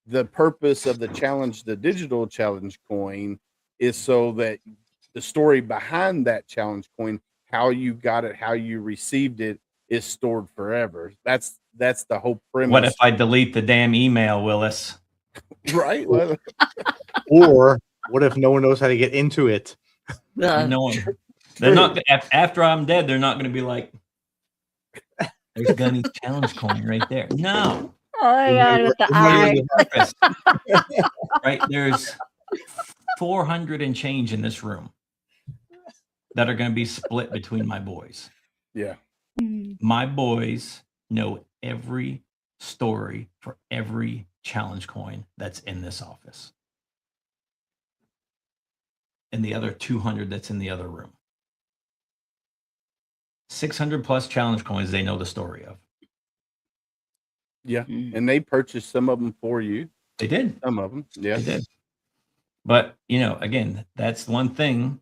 The purpose of the challenge, the digital challenge coin, is so that the story behind that challenge coin, how you got it, how you received it, is stored forever. That's the whole premise. What if I delete the damn email, Willis? Right? Well, Or what if no one knows how to get into it? No one. They're not after I'm dead. They're not going to be like, "There's Gunny's challenge coin right there." No, Oh my God, with the eye. purpose. Right? There's 400 and change in this room that are going to be split between my boys. yeah. My boys know every story for every challenge coin that's in this office, and the other 200 that's in the other room. 600 plus challenge coins they know the story of. Yeah. Mm. And they purchased some of them for you. They did. Some of them. Yeah. They did. But, again, that's one thing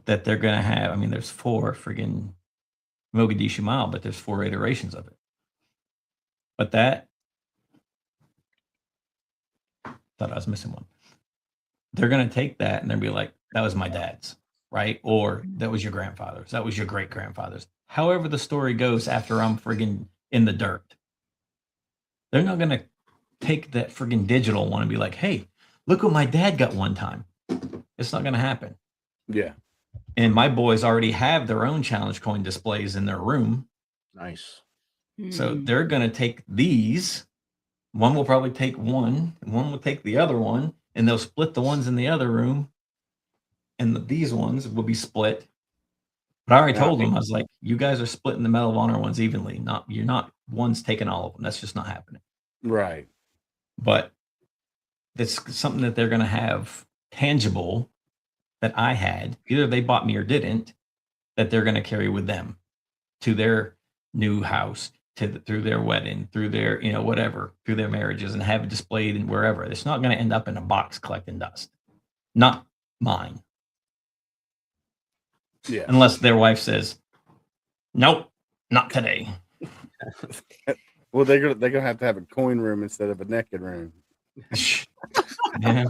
that they're going to have. I mean, there's 4 friggin' Mogadishu Mile, but there's 4 iterations of it. But thought I was missing one. They're going to take that and they'll be like, that was my dad's, right? Or that was your grandfather's. That was your great grandfather's. However the story goes after I'm friggin' in the dirt. They're not going to take that friggin' digital one and be like, hey, look what my dad got one time. It's not going to happen. Yeah. And my boys already have their own challenge coin displays in their room. Nice. So they're going to take these. One will probably take one, and one will take the other one, and they'll split the ones in the other room. and these ones will be split. But I already told them, I was like, you guys are splitting the Medal of Honor ones evenly. You're not one's taking all of them. That's just not happening. Right. But it's something that they're going to have tangible that I had. Either they bought me or didn't, that they're going to carry with them to their new house, through their wedding, through their, whatever, through their marriages, and have it displayed in wherever. It's not going to end up in a box collecting dust. Not mine. Yeah. Unless their wife says, nope, not today. Well, they're gonna have to have a coin room instead of a naked room. Yeah.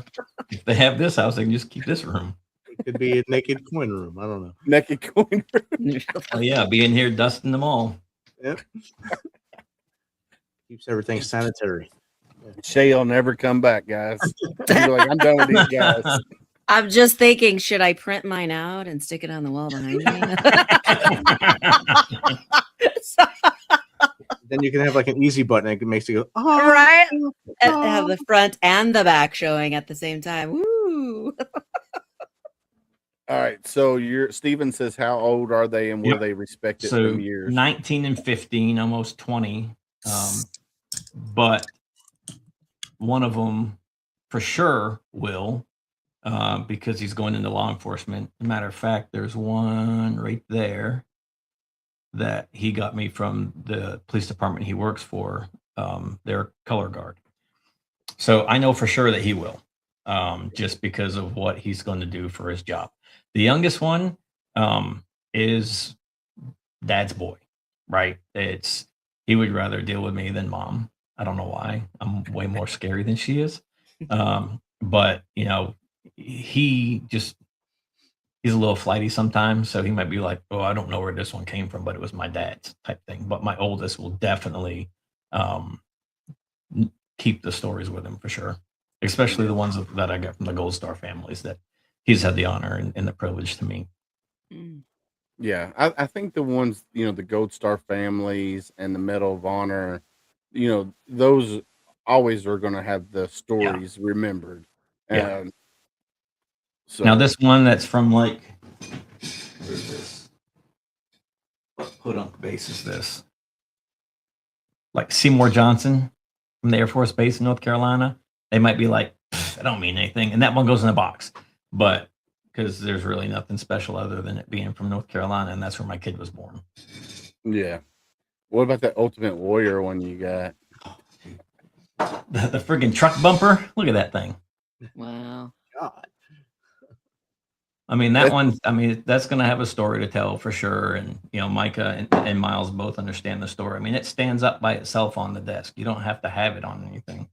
If they have this house, they can just keep this room. It could be a naked coin room. I don't know. Naked coin room. Oh yeah, be in here dusting them all. Yep. Keeps everything sanitary. Shay'll never come back, guys. You're like, I'm done with these guys. I'm just thinking, should I print mine out and stick it on the wall behind me? Then you can have like an easy button and it makes you go, oh, Right? And have the front and the back showing at the same time. Woo! All right. So Steven says, how old are they and will Yep. they respect it So from years? 19 and 15, almost 20. But one of them for sure will, because he's going into law enforcement. As a matter of fact, there's one right there that he got me from the police department he works for, their color guard. So I know for sure that he will, just because of what he's going to do for his job. The youngest one is dad's boy, right? He would rather deal with me than mom. I don't know why. I'm way more scary than she is. But he's a little flighty sometimes, so he might be like, oh, I don't know where this one came from, but it was my dad's type thing. But my oldest will definitely keep the stories with him for sure, especially the ones that I got from the Gold Star families that he's had the honor and the privilege to meet. Yeah, I think the ones, the Gold Star families and the Medal of Honor, those always are going to have the stories remembered. Yeah. So Now this one that's from like, where's this? What put on the base is this? Like Seymour Johnson from the Air Force Base in North Carolina. They might be like, that don't mean anything. And that one goes in a box. But because there's really nothing special other than it being from North Carolina, and that's where my kid was born. yeah. What about that Ultimate Warrior one you got? The friggin' truck bumper. Look at that thing. Wow. God. I mean, that one, that's going to have a story to tell for sure. And, Micah and Miles both understand the story. I mean, it stands up by itself on the desk. You don't have to have it on anything.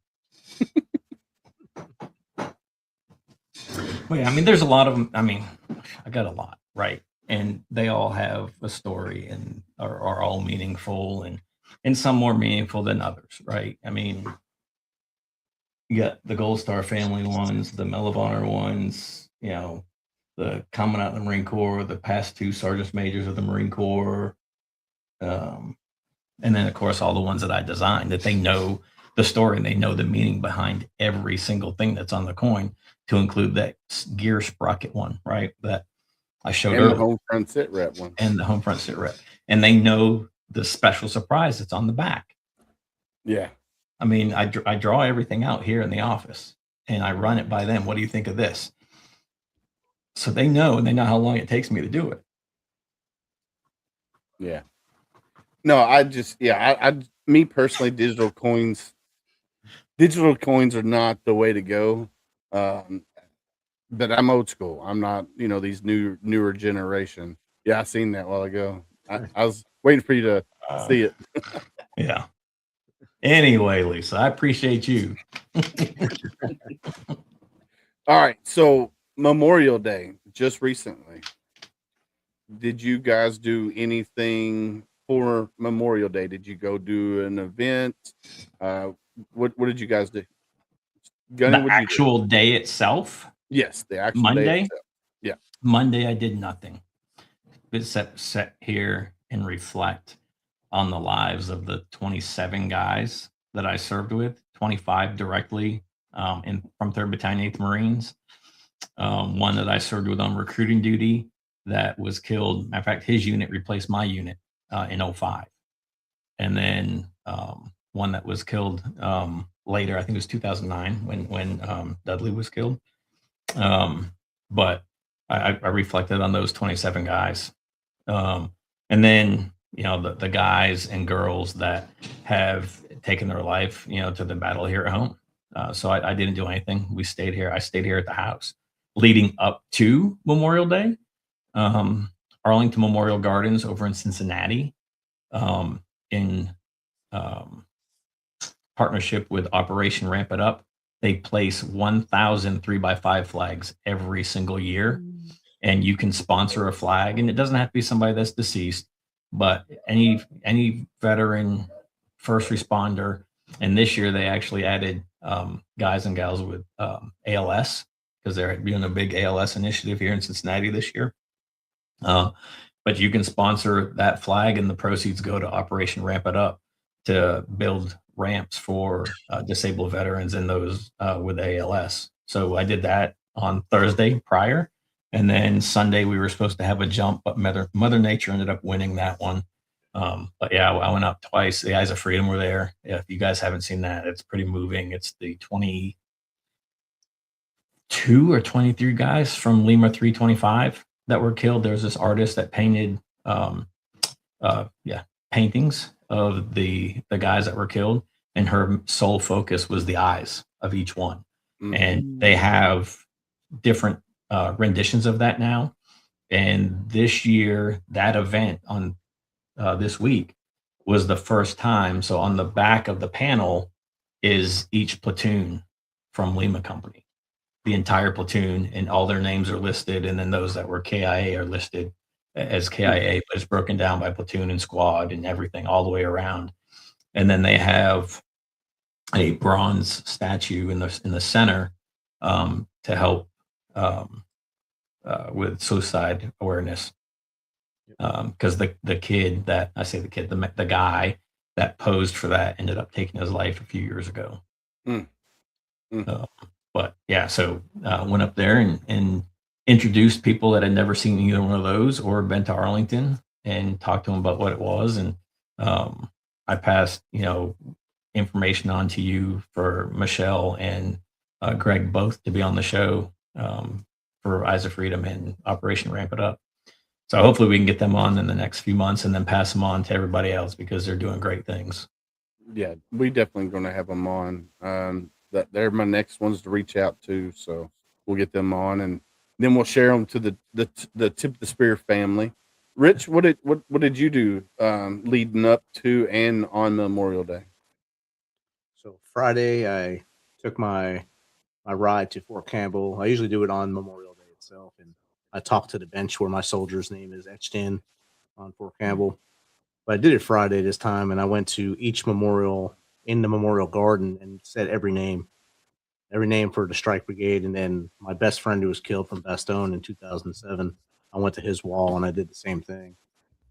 Well, yeah, there's a lot of them. I got a lot, right? And they all have a story and are all meaningful and some more meaningful than others, right? You got the Gold Star family ones, the Medal of Honor ones, the Commandant of the Marine Corps, the past two Sergeants Majors of the Marine Corps. And then, of course, all the ones that I designed, that they know the story and they know the meaning behind every single thing that's on the coin, to include that gear sprocket one, right? That I showed And earlier. the home front sit rep one. And the home front sit rep. And they know the special surprise that's on the back. Yeah. I draw everything out here in the office and I run it by them. What do you think of this? So they know, and they know how long it takes me to do it. Yeah. No, me personally, digital coins are not the way to go. But I'm old school. I'm not, these newer generation. Yeah, I seen that a while ago. I was waiting for you to see it. Yeah. Anyway, Lisa, I appreciate you. All right. So Memorial Day, just recently. Did you guys do anything for Memorial Day? Did you go do an event? What did you guys do? Gunny, The actual day itself? Yes, the actual Monday? day itself. Yeah. Monday, I did nothing. But sit here and reflect on the lives of the 27 guys that I served with, 25 directly from 3rd Battalion, 8th Marines, one that I served with on recruiting duty that was killed. Matter of fact, his unit replaced my unit in 05. And then one that was killed later, I think it was 2009 when Dudley was killed. But I reflected on those 27 guys. And then, the guys and girls that have taken their life, to the battle here at home. So I didn't do anything. We stayed here. I stayed here at the house leading up to Memorial Day. Arlington Memorial Gardens over in Cincinnati, in partnership with Operation Ramp It Up, they place 1,000 3x5 flags every single year. And you can sponsor a flag, and it doesn't have to be somebody that's deceased, but any veteran, first responder. And this year they actually added guys and gals with ALS, because they're doing a big ALS initiative here in Cincinnati this year. But you can sponsor that flag, and the proceeds go to Operation Ramp It Up to build ramps for disabled veterans and those with ALS. So I did that on Thursday prior. And then Sunday we were supposed to have a jump, but Mother Nature ended up winning that one. But yeah, I went up twice. The Eyes of Freedom were there. Yeah, if you guys haven't seen that, it's pretty moving. It's the 22 or 23 guys from Lima 325 that were killed. There's this artist that painted paintings of the guys that were killed, and her sole focus was the eyes of each one. And they have different renditions of that now. And this year, that event on this week was the first time. So on the back of the panel is each platoon from Lima Company, the entire platoon, and all their names are listed. And then those that were KIA are listed as KIA, but it's broken down by platoon and squad and everything all the way around. And then they have a bronze statue in the center to help with suicide awareness. Because the guy that posed for that ended up taking his life a few years ago. But yeah, so went up there and introduced people that had never seen either one of those or been to Arlington, and talked to them about what it was. And I passed, information on to you for Michelle and Greg both to be on the show for Eyes of Freedom and Operation Ramp It Up. So hopefully we can get them on in the next few months and then pass them on to everybody else, because they're doing great things. Yeah, we definitely going to have them on. That they're my next ones to reach out to, so we'll get them on, and then we'll share them to the Tip of the Spear family. Rich, what did you do leading up to and on Memorial Day? So Friday, I took my ride to Fort Campbell. I usually do it on Memorial Day itself, and I talked to the bench where my soldier's name is etched in on Fort Campbell. But I did it Friday this time, and I went to each memorial in the Memorial Garden and said every name for the Strike Brigade. And then my best friend who was killed from Bastogne in 2007, I went to his wall and I did the same thing.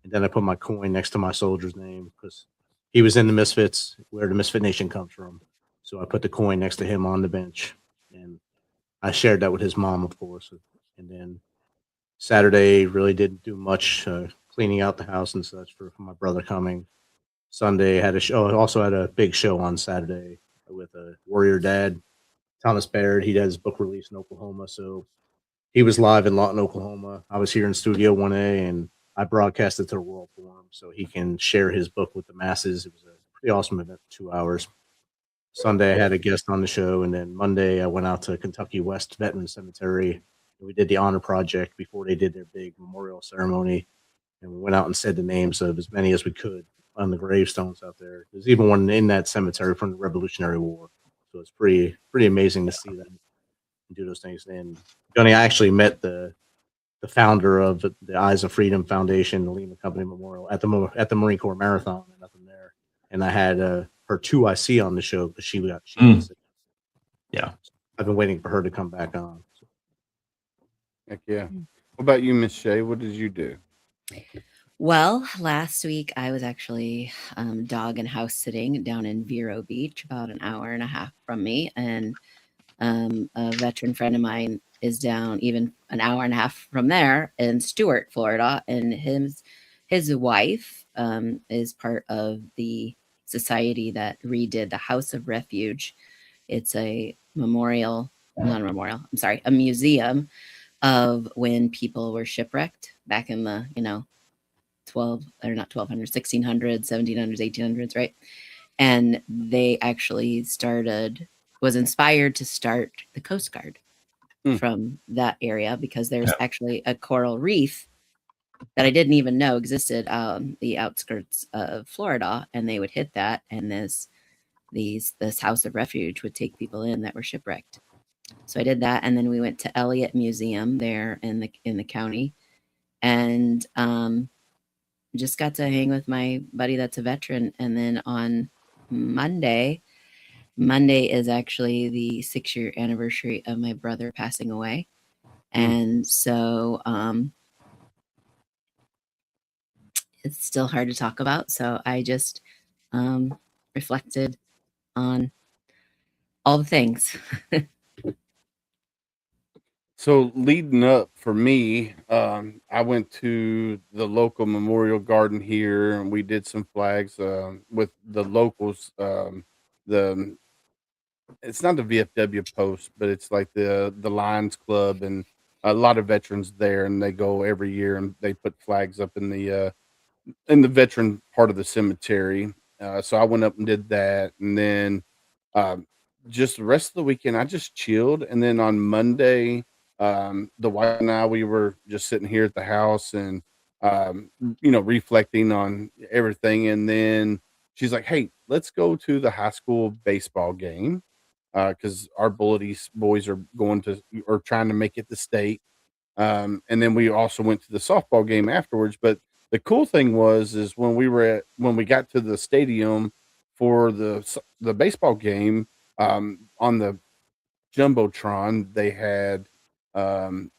And then I put my coin next to my soldier's name, because he was in the Misfits, where the Misfit Nation comes from. So I put the coin next to him on the bench, and I shared that with his mom, of course. And then Saturday really didn't do much, cleaning out the house and such for my brother coming. Sunday had a show. I also had a big show on Saturday with a Warrior Dad, Thomas Baird. He had his book release in Oklahoma, so he was live in Lawton, Oklahoma. I was here in Studio 1A, and I broadcasted to the world for him so he can share his book with the masses. It was a pretty awesome event for 2 hours. Sunday, I had a guest on the show, and then Monday, I went out to Kentucky West Veterans Cemetery. We did the honor project before they did their big memorial ceremony, and we went out and said the names of as many as we could on the gravestones out there. There's even one in that cemetery from the Revolutionary War, so it's pretty amazing to see them and do those things. And Johnny, I actually met the founder of the Eyes of Freedom Foundation, the Lima Company Memorial, at the Marine Corps Marathon, and nothing there. And I had her 2IC on the show because she got sick. Yeah, I've been waiting for her to come back on. So. Heck yeah. What about you, Miss Shay? What did you do? Well, last week I was actually dog and house sitting down in Vero Beach, about an hour and a half from me. And a veteran friend of mine is down even an hour and a half from there in Stewart, Florida, and his wife is part of the society that redid the House of Refuge. It's a memorial, not a memorial, I'm sorry, a museum of when people were shipwrecked back in the, 12 or not 1200s, 1600s, 1700s, 1800s, right? And they actually was inspired to start the Coast Guard from that area, because there's actually a coral reef that I didn't even know existed on the outskirts of Florida, and they would hit that, and this House of Refuge would take people in that were shipwrecked. So I did that, and then we went to Elliott Museum there in the county, and just got to hang with my buddy that's a veteran. And then on Monday is actually the 6-year anniversary of my brother passing away, and so it's still hard to talk about. So I just reflected on all the things. So leading up for me, I went to the local memorial garden here, and we did some flags with the locals. The It's not the VFW post, but it's like the Lions Club, and a lot of veterans there, and they go every year and they put flags up in the veteran part of the cemetery. So I went up and did that, and then um, just the rest of the weekend I just chilled. And then on Monday, the wife and I, we were just sitting here at the house and reflecting on everything. And then she's like, "Hey, let's go to the high school baseball game because our Bullet East boys are trying to make it to state." And then we also went to the softball game afterwards. But the cool thing is when we got to the stadium for the baseball game, on the jumbotron, they had um,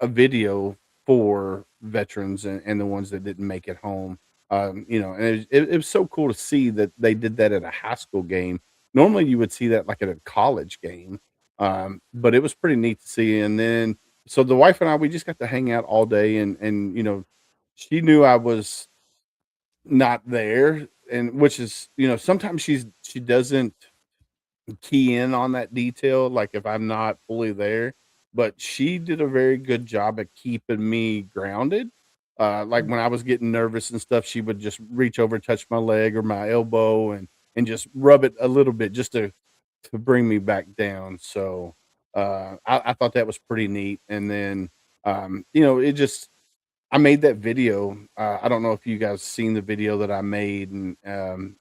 a video for veterans and the ones that didn't make it home. And it was so cool to see that they did that at a high school game. Normally, you would see that like at a college game, but it was pretty neat to see. And then, so the wife and I, we just got to hang out all day, and she knew I was not there, and which is, sometimes she doesn't key in on that detail, like if I'm not fully there, but she did a very good job at keeping me grounded. Like when I was getting nervous and stuff, she would just reach over, touch my leg or my elbow, and just rub it a little bit just to bring me back down. So I thought that was pretty neat. And then it just I made that video. I don't know if you guys seen the video that I made, and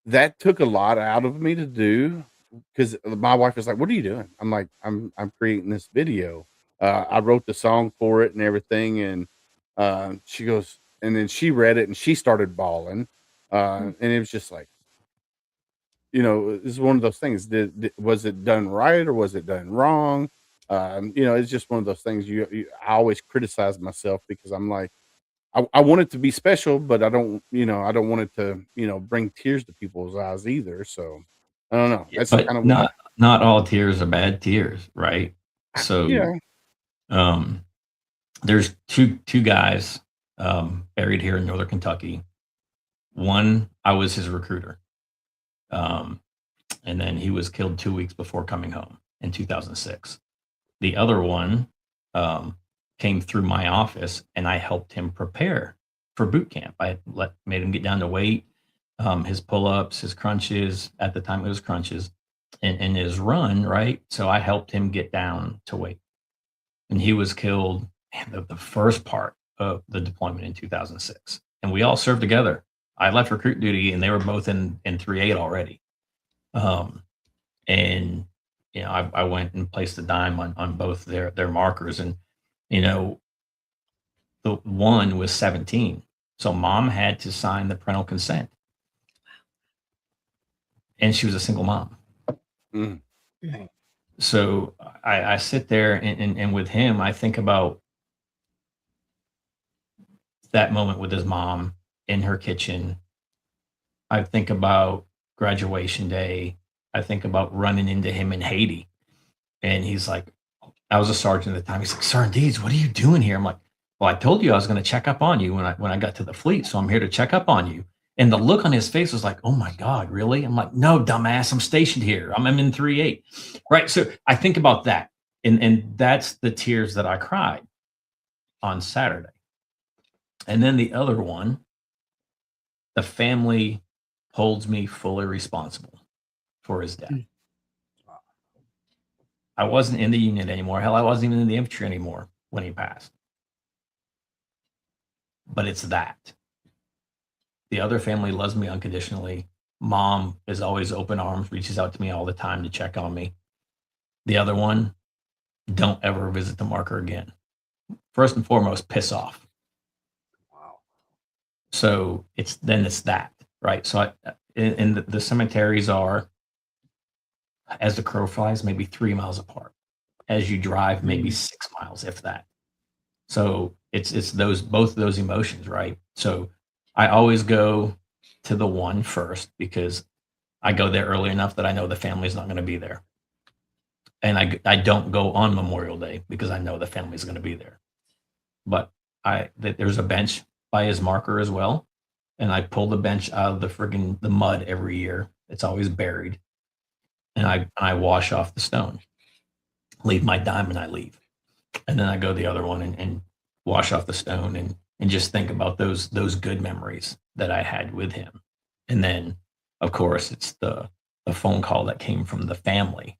that took a lot out of me to do, because my wife is like, "What are you doing?" I'm like, I'm creating this video. I wrote the song for it and everything, and she goes, and then she read it and she started bawling, and it was just like, it's one of those things. Was it done right or was it done wrong? It's just one of those things. I always criticize myself because I'm like, I want it to be special, but I don't want it to, bring tears to people's eyes either. So I don't know. That's But kind of not all tears are bad tears, right? So yeah. there's two guys buried here in Northern Kentucky. One, I was his recruiter. And then he was killed 2 weeks before coming home in 2006. The other one came through my office, and I helped him prepare for boot camp. I made him get down to weight, his pull-ups, his crunches. At the time, it was crunches, and his run, right? So I helped him get down to weight. And he was killed the first part of the deployment in 2006. And we all served together. I left recruit duty, and they were both in 3-8 already. And I went and placed a dime on both their markers, and the one was 17, so mom had to sign the parental consent, and she was a single mom. So I sit there and with him, I think about that moment with his mom in her kitchen. I think about graduation day. I think about running into him in Haiti And he's like, I was a sergeant at the time. He's like, Sergeant Deeds, what are you doing here? I'm like, well, I told you I was going to check up on you when I got to the fleet. So I'm here to check up on you. And the look on his face was like, oh my God, really? I'm like, no, dumbass, I'm stationed here. I'm in 3-8. Right. So I think about that. And that's the tears that I cried on Saturday. And then the other one, the family holds me fully responsible for his death. I wasn't in the Union anymore. Hell, I wasn't even in the infantry anymore when he passed. But it's that. The other family loves me unconditionally. Mom is always open arms, reaches out to me all the time to check on me. The other one, don't ever visit the marker again. First and foremost, piss off. Wow. So it's that, right? So the cemeteries are, as the crow flies, maybe 3 miles apart. As you drive, maybe 6 miles, if that. So it's both those emotions, right? So I always go to the one first because I go there early enough that I know the family's not going to be there. And I don't go on Memorial Day because I know the family's going to be there. But there's a bench by his marker as well. And I pull the bench out of the mud every year. It's always buried. And I wash off the stone, leave my dime, and I leave. And then I go the other one and wash off the stone and just think about those good memories that I had with him. And then, of course, it's the phone call that came from the family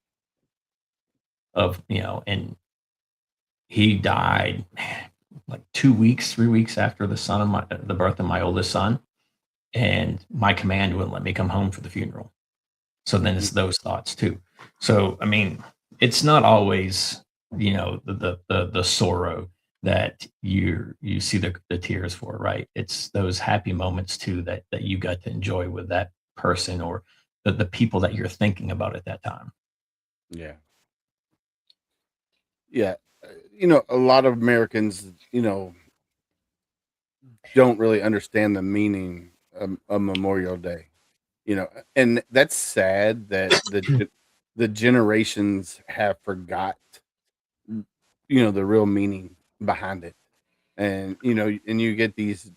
of, and he died like 2 weeks, 3 weeks after the birth of my oldest son. And my command wouldn't let me come home for the funeral. So then it's those thoughts too. So, I mean, it's not always, the sorrow that you see the tears for, right? It's those happy moments too that you got to enjoy with that person or the people that you're thinking about at that time. Yeah. Yeah. A lot of Americans, don't really understand the meaning of Memorial Day, and that's sad that the generations have forgot, the real meaning behind it. And, and you get these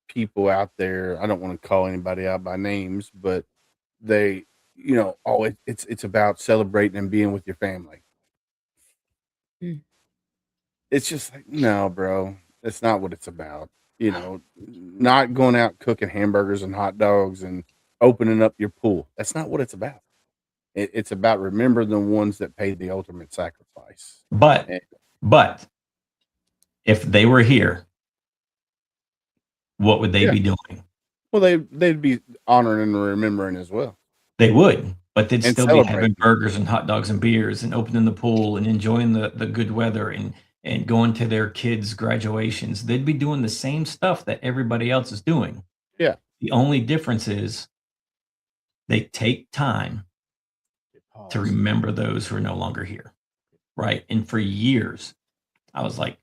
people out there, I don't want to call anybody out by names, but they, it's about celebrating and being with your family. It's just like, no, bro, that's not what it's about. Not going out cooking hamburgers and hot dogs and opening up your pool. That's not what it's about. It's about remembering the ones that paid the ultimate sacrifice. But if they were here, what would they be doing? Well, they'd be honoring and remembering as well. They would, but they'd And still be celebrating. having burgers and hot dogs and beers and opening the pool and enjoying the good weather and going to their kids' graduations. They'd be doing the same stuff that everybody else is doing. Yeah. The only difference is they take time to remember those who are no longer here, right? And for years, I was like,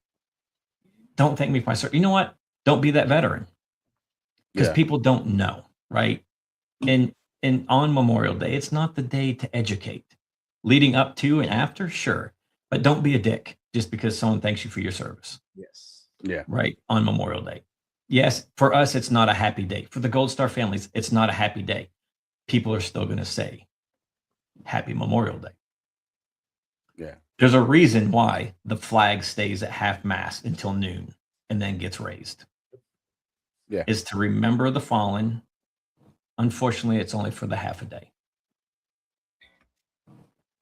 don't thank me for my service. You know what? Don't be that veteran. Because people don't know, right? And on Memorial Day, it's not the day to educate. Leading up to and after, sure. But don't be a dick just because someone thanks you for your service. Yes. Yeah. Right? On Memorial Day. Yes, for us, it's not a happy day. For the Gold Star families, it's not a happy day. People are still going to say, Happy Memorial Day. Yeah. There's a reason why the flag stays at half mast until noon and then gets raised. Yeah. Is to remember the fallen. Unfortunately, it's only for the half a day.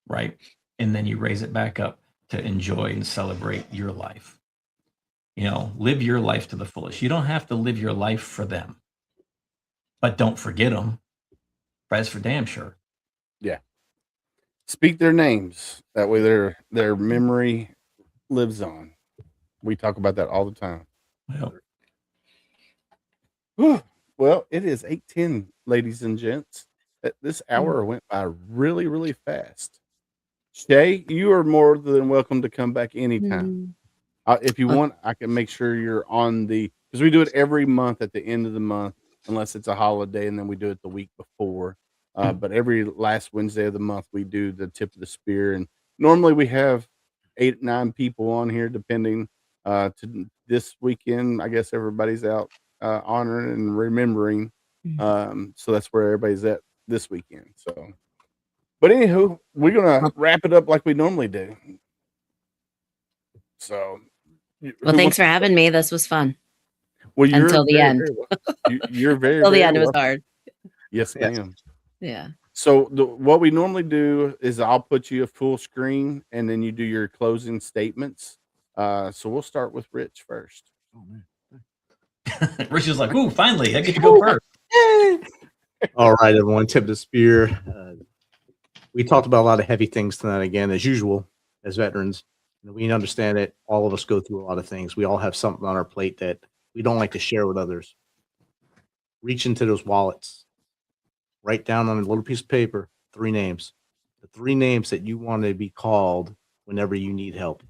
Right? And then you raise it back up to enjoy and celebrate your life. Live your life to the fullest. You don't have to live your life for them. But don't forget them. That's for damn sure. Yeah. Speak their names. That way their memory lives on. We talk about that all the time. Well, it is 8:10, ladies and gents. This hour went by really, really fast. Shay, you are more than welcome to come back anytime. If you want, I can make sure you're on because we do it every month at the end of the month, unless it's a holiday, and then we do it the week before. But every last Wednesday of the month, we do the tip of the spear, and normally we have 8, 9 people on here, depending. To this weekend, I guess everybody's out honoring and remembering. So that's where everybody's at this weekend. So, but anywho, we're gonna wrap it up like we normally do. So, Well, thanks for having me. This was fun. Well, you're Until the very, end. very welcome. You're very, Until the very end, it was welcome. hard. Yes, Yes. ma'am. Yeah. So what we normally do is I'll put you a full screen, and then you do your closing statements. So we'll start with Rich first. Oh, man. Rich is like, ooh, finally, I get to go first. All right, everyone. Tip the spear. We talked about a lot of heavy things tonight again, as usual, as veterans. And we understand that all of us go through a lot of things. We all have something on our plate that we don't like to share with others. Reach into those wallets. Write down on a little piece of paper 3 names. The 3 names that you want to be called whenever you need help.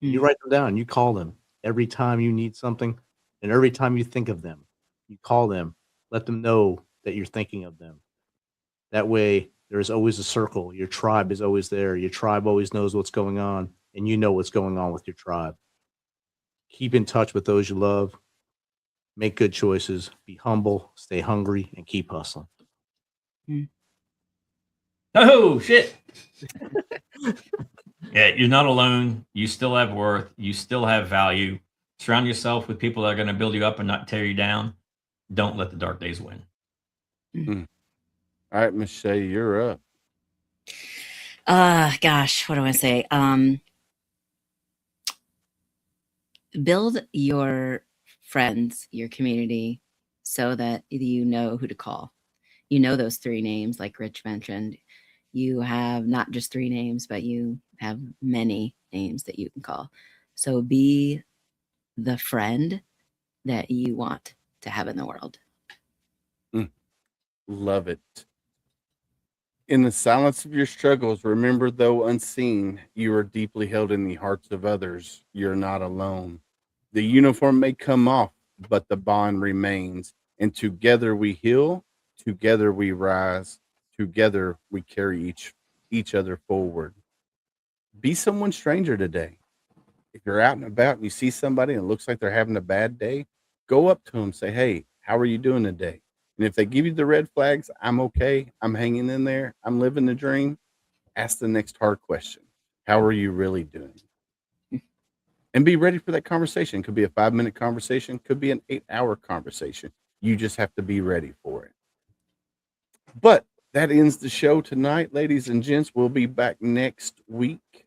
You write them down. You call them every time you need something, and every time you think of them, you call them. Let them know that you're thinking of them. That way, there's always a circle. Your tribe is always there. Your tribe always knows what's going on, and you know what's going on with your tribe. Keep in touch with those you love. Make good choices. Be humble. Stay hungry, and keep hustling. Oh, shit. Yeah, you're not alone. You still have worth. You still have value. Surround yourself with people that are going to build you up and not tear you down. Don't let the dark days win. All right, Miss Shay, you're up. Gosh, what do I say? Build your friends, your community, so that you know who to call. You know those 3 names, like Rich mentioned. You have not just 3 names, but you have many names that you can call. So be the friend that you want to have in the world. Love it. In the silence of your struggles, remember, though unseen, you are deeply held in the hearts of others. You're not alone. The uniform may come off, but the bond remains. And together we heal, together we rise, together we carry each other forward. Be someone stranger today. If you're out and about and you see somebody and it looks like they're having a bad day, go up to them, say, hey, how are you doing today? And if they give you the red flags, I'm okay, I'm hanging in there, I'm living the dream, ask the next hard question. How are you really doing? And be ready for that conversation. Could be a 5-minute conversation, could be an 8-hour conversation. You just have to be ready for it. But that ends the show tonight, ladies and gents. We'll be back next week,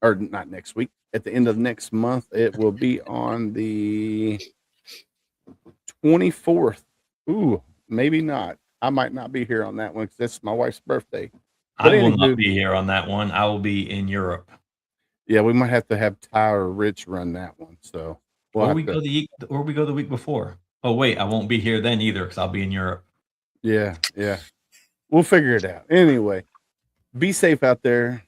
or not next week, at the end of next month. It will be on the 24th. Ooh, maybe not. I might not be here on that one because that's my wife's birthday. But I will anywho, not be here on that one. I will be in Europe. yeah, we might have to have Ty or Rich run that one. So Or we go the week before. Oh wait, I won't be here then either because I'll be in Europe. Yeah. We'll figure it out. Anyway, be safe out there.